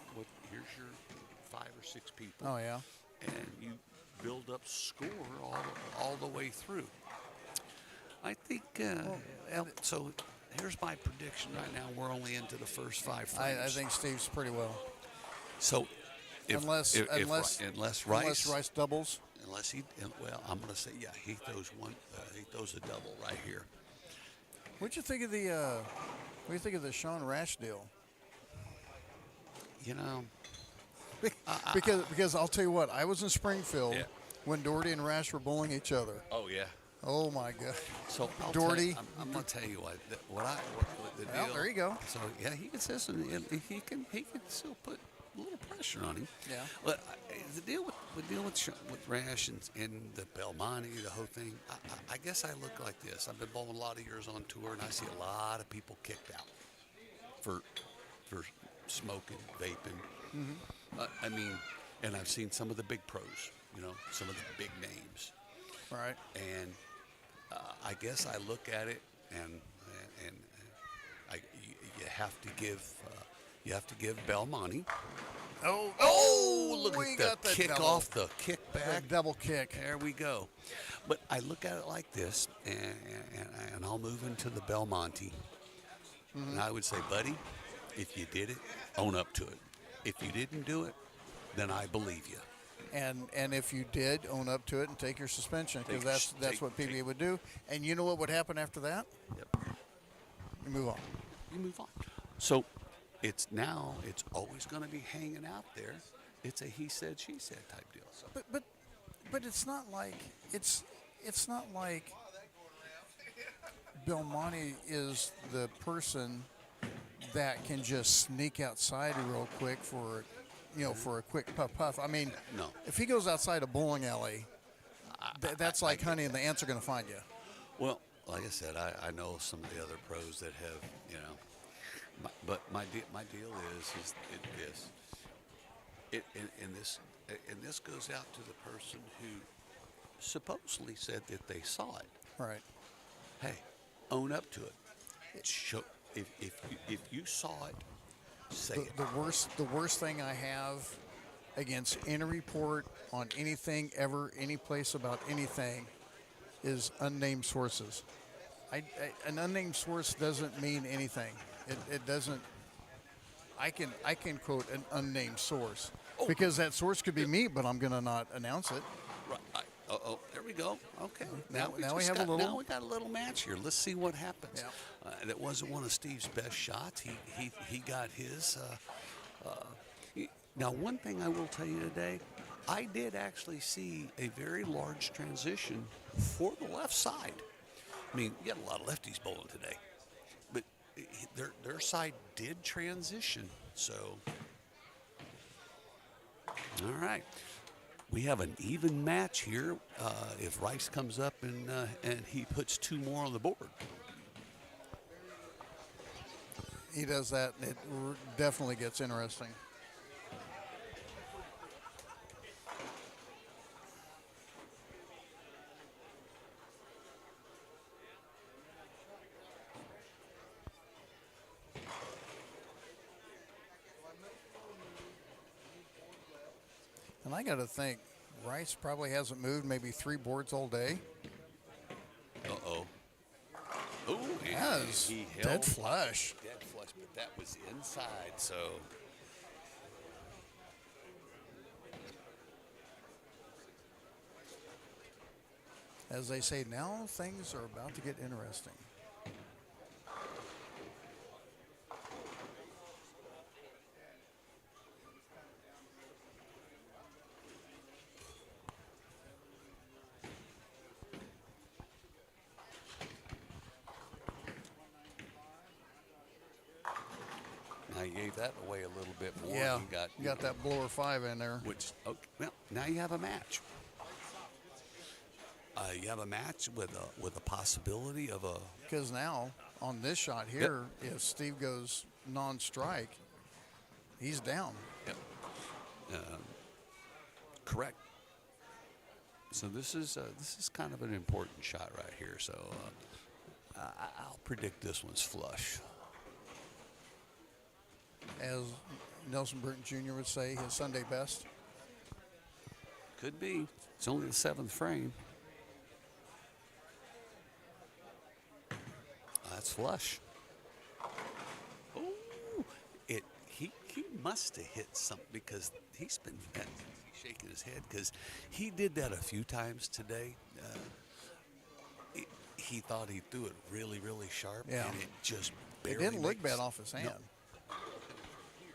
Here's your 5 or 6 people. Oh yeah. And you build up score all the way through. I think. So here's my prediction right now. We're only into the first 5 frames. I think Steve's pretty well. So. Unless Rice doubles. I'm going to say he throws he throws a double right here. What'd you think of the? What do you think of the Sean Rash deal? You know. Because I'll tell you what, I was in Springfield Yeah. when Doherty and Rash were bowling each other. Oh yeah. Oh my God. So Doherty. I'm going to tell you what the deal. Well, there you go. So yeah, he can he can still put a little pressure on him. Yeah. But the deal with Rash and the Belmonte, the whole thing. I guess I look like this. I've been bowling a lot of years on tour, and I see a lot of people kicked out for smoking, vaping. Mm-hmm. I mean, and I've seen some of the big pros. You know, some of the big names. Right. And I guess I look at it, and you have to give Belmonte. Look we at got the the kick double. off, the kick back. That double kick. There we go. But I look at it like this, and I'll move into the Belmonte. Mm-hmm. And I would say, buddy, if you did it, own up to it. If you didn't do it, then I believe you. And if you did, own up to it and take your suspension, because that's what PBA take- would do. And you know what would happen after that? Yep. You move on. You move on. So it's always going to be hanging out there. It's a he said, she said type deal. So. But it's not like it's not like Belmonte is the person that can just sneak outside real quick for a quick puff. I mean, No. If he goes outside a bowling alley, that's like honey, and the ants are going to find you. Well, like I said, I know some of the other pros that have, but my deal is this. And this goes out to the person who supposedly said that they saw it. Right. Hey, own up to it. Show, if you saw it, say it. The worst thing I have against any report on anything ever, any place about anything, is unnamed sources. An unnamed source doesn't mean anything. It doesn't. I can quote an unnamed source because that source could be me, but I'm going to not announce it. Right. There we go. Okay. Now we have a little. Now we got a little match here. Let's see what happens. Yeah. That wasn't one of Steve's best shots. He got his. Now, one thing I will tell you today, I did actually see a very large transition for the left side. I mean, you got a lot of lefties bowling today, but their side did transition. So, all right. we have an even match here if Rice comes up and he puts 2 more on the board. He does that, it definitely gets interesting. And I got to think, Rice probably hasn't moved maybe 3 boards all day. Uh-oh. Oh, Yes, he held dead flush. Dead flush, but that was inside, so. As they say, now things are about to get interesting. Now you gave that away a little bit more. Yeah, You got that blower 5 in there. Which, okay, well, now you have a match. You have a match with a possibility of a. Because now, on this shot here, if Steve goes non-strike, he's down. Yep. Correct. So this is kind of an important shot right here. So I'll predict this one's flush. As Nelson Burton Jr. would say, his Sunday best. Could be. It's only the 7th frame. That's flush. Oh, he must have hit something because he's been shaking his head because he did that a few times today. He thought he threw it really, really sharp, Yeah. and it just It barely didn't look makes- bad off his hand. No. Again, you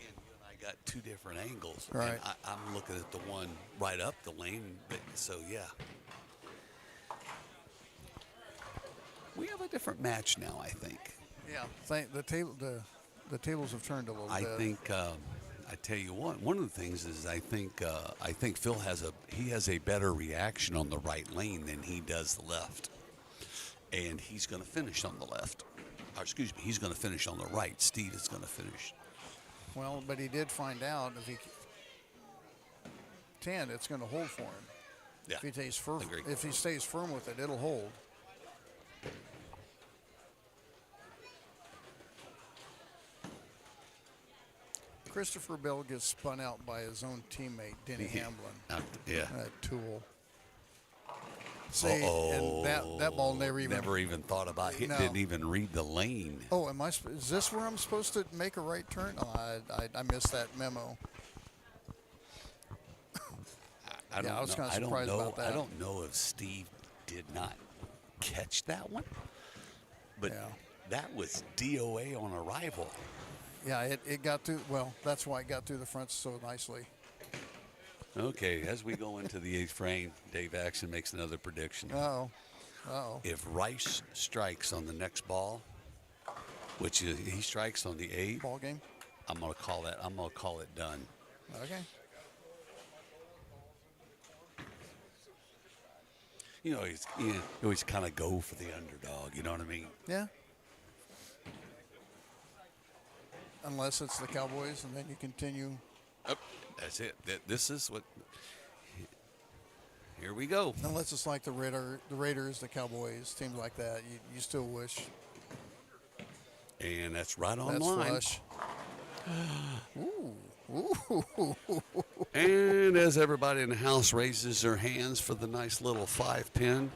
and I got 2 different angles. Right. And I'm looking at the one right up the lane, so yeah. We have a different match now, I think. Yeah, the tables have turned a little I bit. think I tell you what. One of the things is I think Phil has a better reaction on the right lane than he does the left, and he's going to finish on the left. Or excuse me, he's going to finish on the right. Steve is going to finish. Well, but he did find out if he 10, it's going to hold for him. Yeah. If he stays firm, Agree. if he stays firm with it, it'll hold. Christopher Bell gets spun out by his own teammate, Denny Hamlin. Yeah. That tool. See, and that ball never even thought about it. No. Didn't even read the lane. Oh, is this where I'm supposed to make a right turn? Oh, I missed that memo. I don't I was know. kind of surprised about that. I don't know if Steve did not catch that one, but Yeah. that was DOA on arrival. Yeah, it got through. Well, that's why it got through the front so nicely. Okay, as we go into the 8th frame, Dave Axon makes another prediction. Uh-oh. If Rice strikes on the next ball, which is he strikes on the 8th, Ball game? I'm gonna call it done. Okay. You know, you always kind of go for the underdog. You know what I mean? Yeah. Unless it's the Cowboys, and then you continue. Oh, that's it. This is what. Here we go. Unless it's like the Raiders, the Cowboys, teams like that, you still wish. And that's right on That's line. flush. Ooh. And as everybody in the house raises their hands for the nice little 5 pin,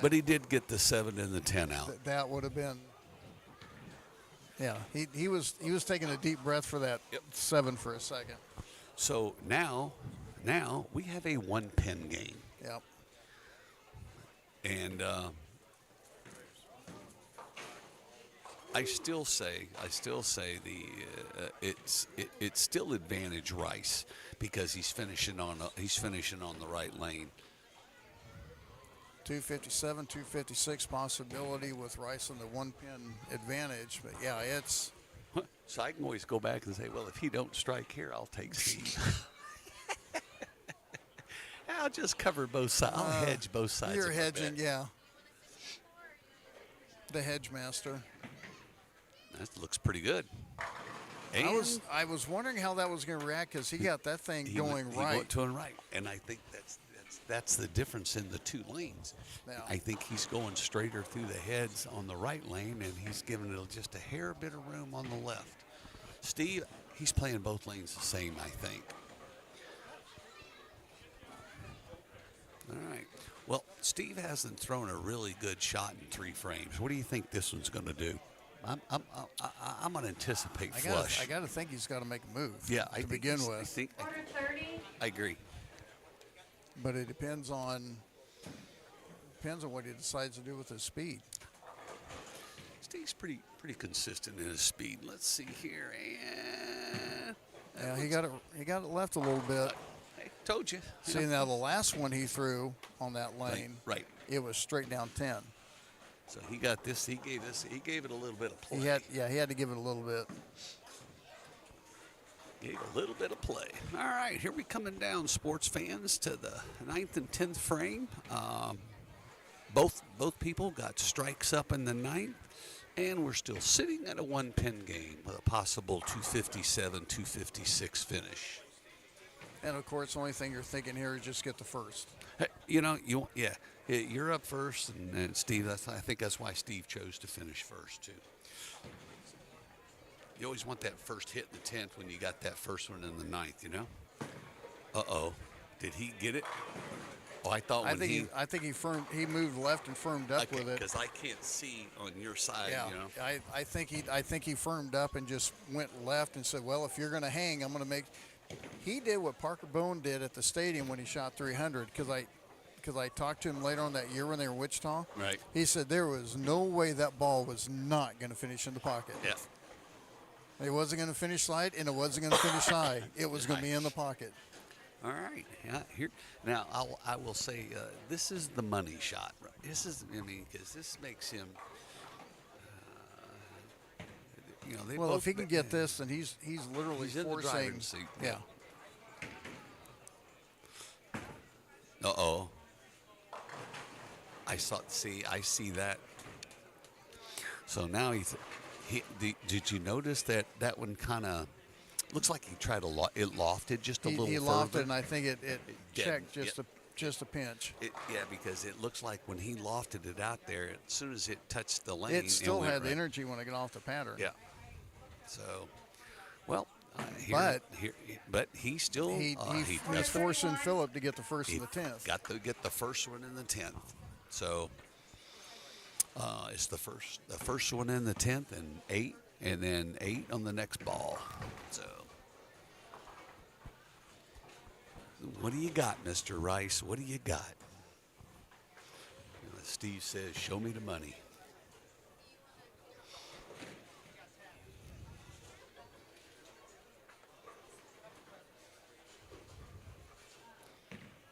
but he did get the 7 and the 10 out. That would have been. Yeah, he was taking a deep breath for that 7 for a second. So now we have a 1 pin game. Yep. And I still say it's still advantage Rice because he's finishing on the right lane. 257, 256 possibility with Rice on the 1 pin advantage, but yeah, it's. So I can always go back and say, well, if he don't strike here, I'll take Steve. I'll just cover both sides. I'll hedge both sides. You're of my hedging, bet. yeah. The hedge master. That looks pretty good. And I was wondering how that was going to react because he got that thing he going went, right. He went to and right, and I think that's the difference in the two lanes. Yeah. I think he's going straighter through the heads on the right lane, and he's giving it just a hair bit of room on the left. Steve, he's playing both lanes the same, I think. All right. Well, Steve hasn't thrown a really good shot in 3 frames. What do you think this one's going to do? I'm going to anticipate flush. I got to think he's got to make a move. Yeah, to begin with. I think Quarter 30. I agree. But it depends on what he decides to do with his speed. Steve's pretty consistent in his speed. Let's see here, and Yeah, he got it left a little bit. I told you. See, now the last one he threw on that lane, Right. it was straight down 10. So he got this. He gave it a little bit of play. He had to give it a little bit. Gave a little bit of play. All right, here we coming down, sports fans, to the 9th and 10th frame. Both people got strikes up in the 9th, and we're still sitting at a 1-pin game with a possible 257, 256 finish. And of course, the only thing you're thinking here is just get the first. Hey, you're up first, and Steve. I think that's why Steve chose to finish first too. You always want that first hit in the 10th when you got that first one in the 9th, you know? Uh-oh. Did he get it? Oh, I thought I think he moved left and firmed up with it. Because I can't see on your side, Yeah, you know? I think he firmed up and just went left and said, well, if you're going to hang, I'm going to make. He did what Parker Bone did at the stadium when he shot 300 because I talked to him later on that year when they were in Wichita. Right. He said there was no way that ball was not going to finish in the pocket. Yeah. It wasn't going to finish light, and it wasn't going to finish high. It was going to be in the pocket. All right. Yeah, here now I will say this is the money shot. This is because this makes him. They Well, both if he can get this, then he's literally he's in the forcing. driver's seat. Yeah. Uh-oh. I see that. So now did you notice that one kind of looks like he tried to it lofted just a little further? He lofted, and I think it checked didn't. just a pinch. Because it looks like when he lofted it out there, as soon as it touched the lane, It still went had right. energy when it got off the pattern. Yeah. So, well, but he still he's forcing Phillip to get the first in the 10th. Got to get the first one in the 10th. So it's the first one in the 10th and 8, and then 8 on the next ball. So what do you got, Mr. Rice? What do you got? Steve says, "Show me the money."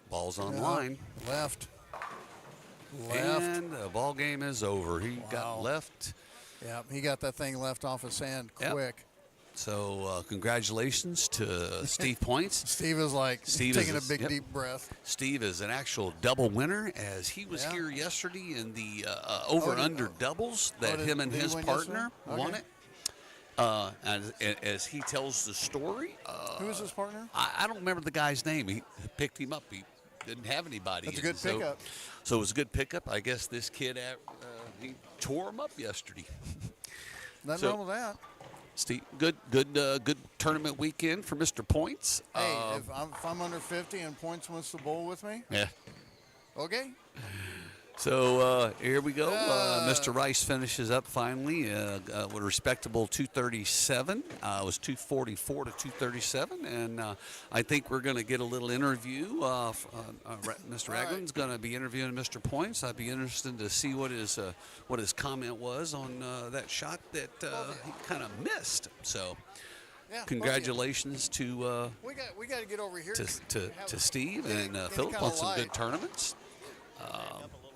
Ball's on line. Left. And the ball game is over. He got left. Yeah, he got that thing left off his hand quick. So congratulations to Steve Points. Steve is taking a big deep breath. Steve is an actual double winner, as he was here yesterday in the over-under doubles that him and his partner won it. As he tells the story. Who's his partner? I don't remember the guy's name. He picked him up. He didn't have anybody. That's a good pickup. So it was a good pickup. I guess this kid, he tore him up yesterday. Nothing wrong with that. Steve, good tournament weekend for Mr. Points. Hey, if I'm under 50 and Points wants to bowl with me, Yeah. okay. So here we go. Mr. Rice finishes up finally with a respectable 237. It was 244 to 237, and I think we're going to get a little interview. Mr. Ragland's going to be interviewing Mr. Points. I'd be interested to see what his comment was on that shot that he kind of missed. So. Yeah, congratulations to we got to get over here to Steve and Philip on some good tournaments.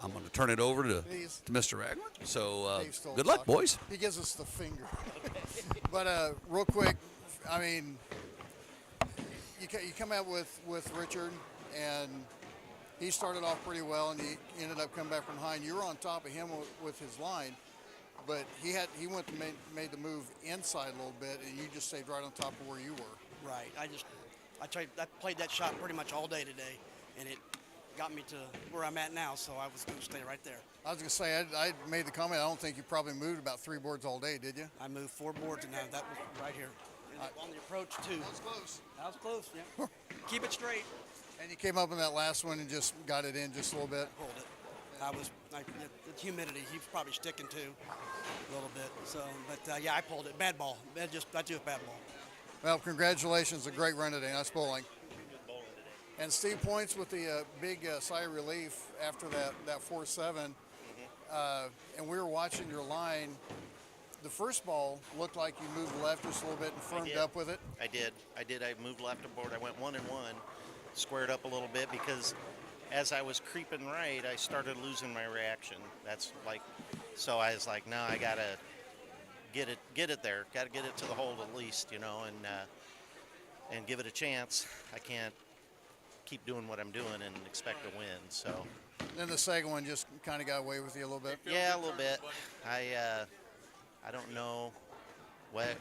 I'm going to turn it over to Mr. Ragland. So good luck, boys. He gives us the finger. But real quick, I mean, you come out with Richard, and he started off pretty well, and he ended up coming back from behind. You were on top of him with his line, but he went to made the move inside a little bit, and you just stayed right on top of where you were. Right. I played that shot pretty much all day today, and it got me to where I'm at now. So I was going to stay right there. I was going to say, I made the comment, I don't think you probably moved about 3 boards all day, did you? I moved 4 boards, and that was right here. And on the approach, too. That was close. That was close, yeah. Keep it straight. And you came up in that last one and just got it in just a little bit. Hold it. The humidity, he was probably sticking to a little bit. So, but yeah, I pulled it. Bad ball. I just bad ball. Well, congratulations. A great run today. Nice bowling. And Steve Points with the big sigh of relief after that 4-7. And we were watching your line. The first ball looked like you moved left just a little bit and firmed up with it. I did. I moved left of board. I went 1 and 1, squared up a little bit because as I was creeping right, I started losing my reaction. So I was like, no, I gotta get it there. Got to get it to the hold at least, and give it a chance. I can't keep doing what I'm doing and expect to win. So. Then the second one just kind of got away with you a little bit. Yeah, a little bit. I don't know what.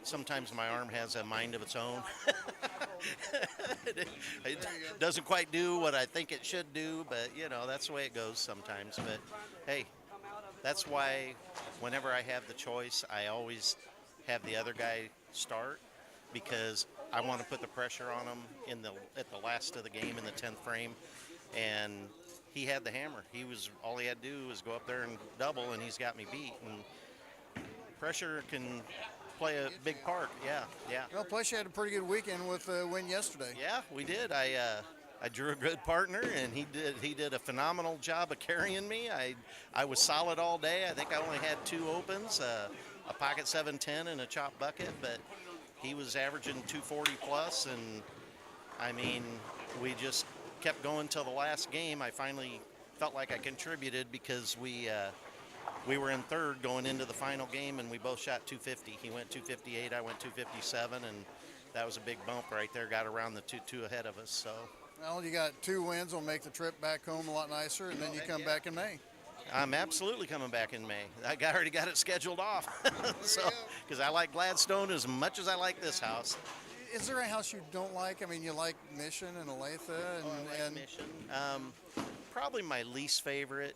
Sometimes my arm has a mind of its own. It doesn't quite do what I think it should do, but that's the way it goes sometimes. But hey, that's why whenever I have the choice, I always have the other guy start because I want to put the pressure on him at the last of the game in the 10th frame, and he had the hammer. All he had to do was go up there and double, and he's got me beat. And pressure can play a big part. Yeah. Well, plus you had a pretty good weekend with the win yesterday. Yeah, we did. I drew a good partner, and he did a phenomenal job of carrying me. I was solid all day. I think I only had 2 opens, a pocket 710 and a chop bucket, but he was averaging 240 plus, and I mean, we just kept going till the last game. I finally felt like I contributed because we were in third going into the final game, and we both shot 250. He went 258, I went 257, and that was a big bump right there. Got around the 2 ahead of us. So. Well, you got 2 wins. Will make the trip back home a lot nicer, and then you come back in May. I'm absolutely coming back in May. I already got it scheduled off, so because I like Gladstone as much as I like this house. Is there a house you don't like? I mean, you like Mission and Olathe, and Mission. Probably my least favorite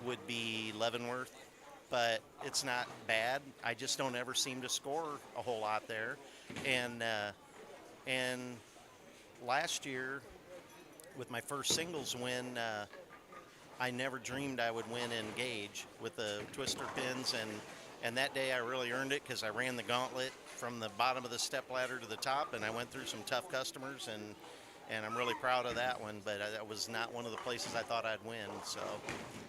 would be Leavenworth, but it's not bad. I just don't ever seem to score a whole lot there, and last year with my first singles win, I never dreamed I would win in Gage with the twister pins, and that day I really earned it because I ran the gauntlet from the bottom of the step ladder to the top, and I went through some tough customers, and I'm really proud of that one, but that was not one of the places I thought I'd win. So,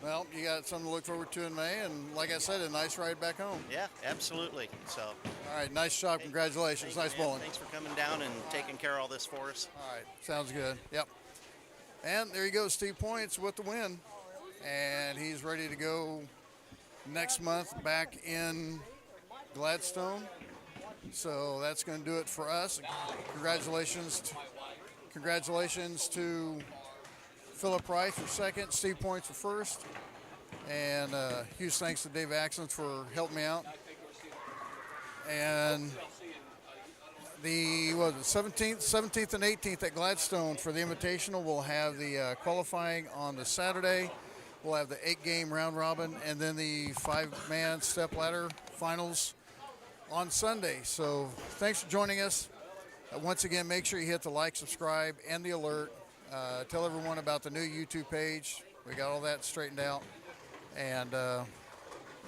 well, you got something to look forward to in May, and like I said, a nice ride back home. Yeah, absolutely. So, all right, nice job. Congratulations. Nice bowling. Thanks for coming down and taking care of all this for us. All right, sounds good. Yep. And there you go, Steve Points with the win, and he's ready to go next month back in Gladstone. So that's going to do it for us. Congratulations to Philip Price for second, Steve Points for first, and huge thanks to Dave Axons for helping me out. And the 17th and 18th at Gladstone for the Invitational. We'll have the qualifying on the Saturday. We'll have the 8-game round robin, and then the 5-man step ladder finals on Sunday. So thanks for joining us. Once again, make sure you hit the like, subscribe, and the alert. Tell everyone about the new YouTube page. We got all that straightened out, and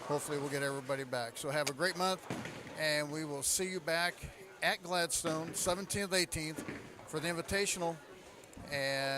hopefully we'll get everybody back. So have a great month, and we will see you back at Gladstone, 17th, 18th, for the Invitational. And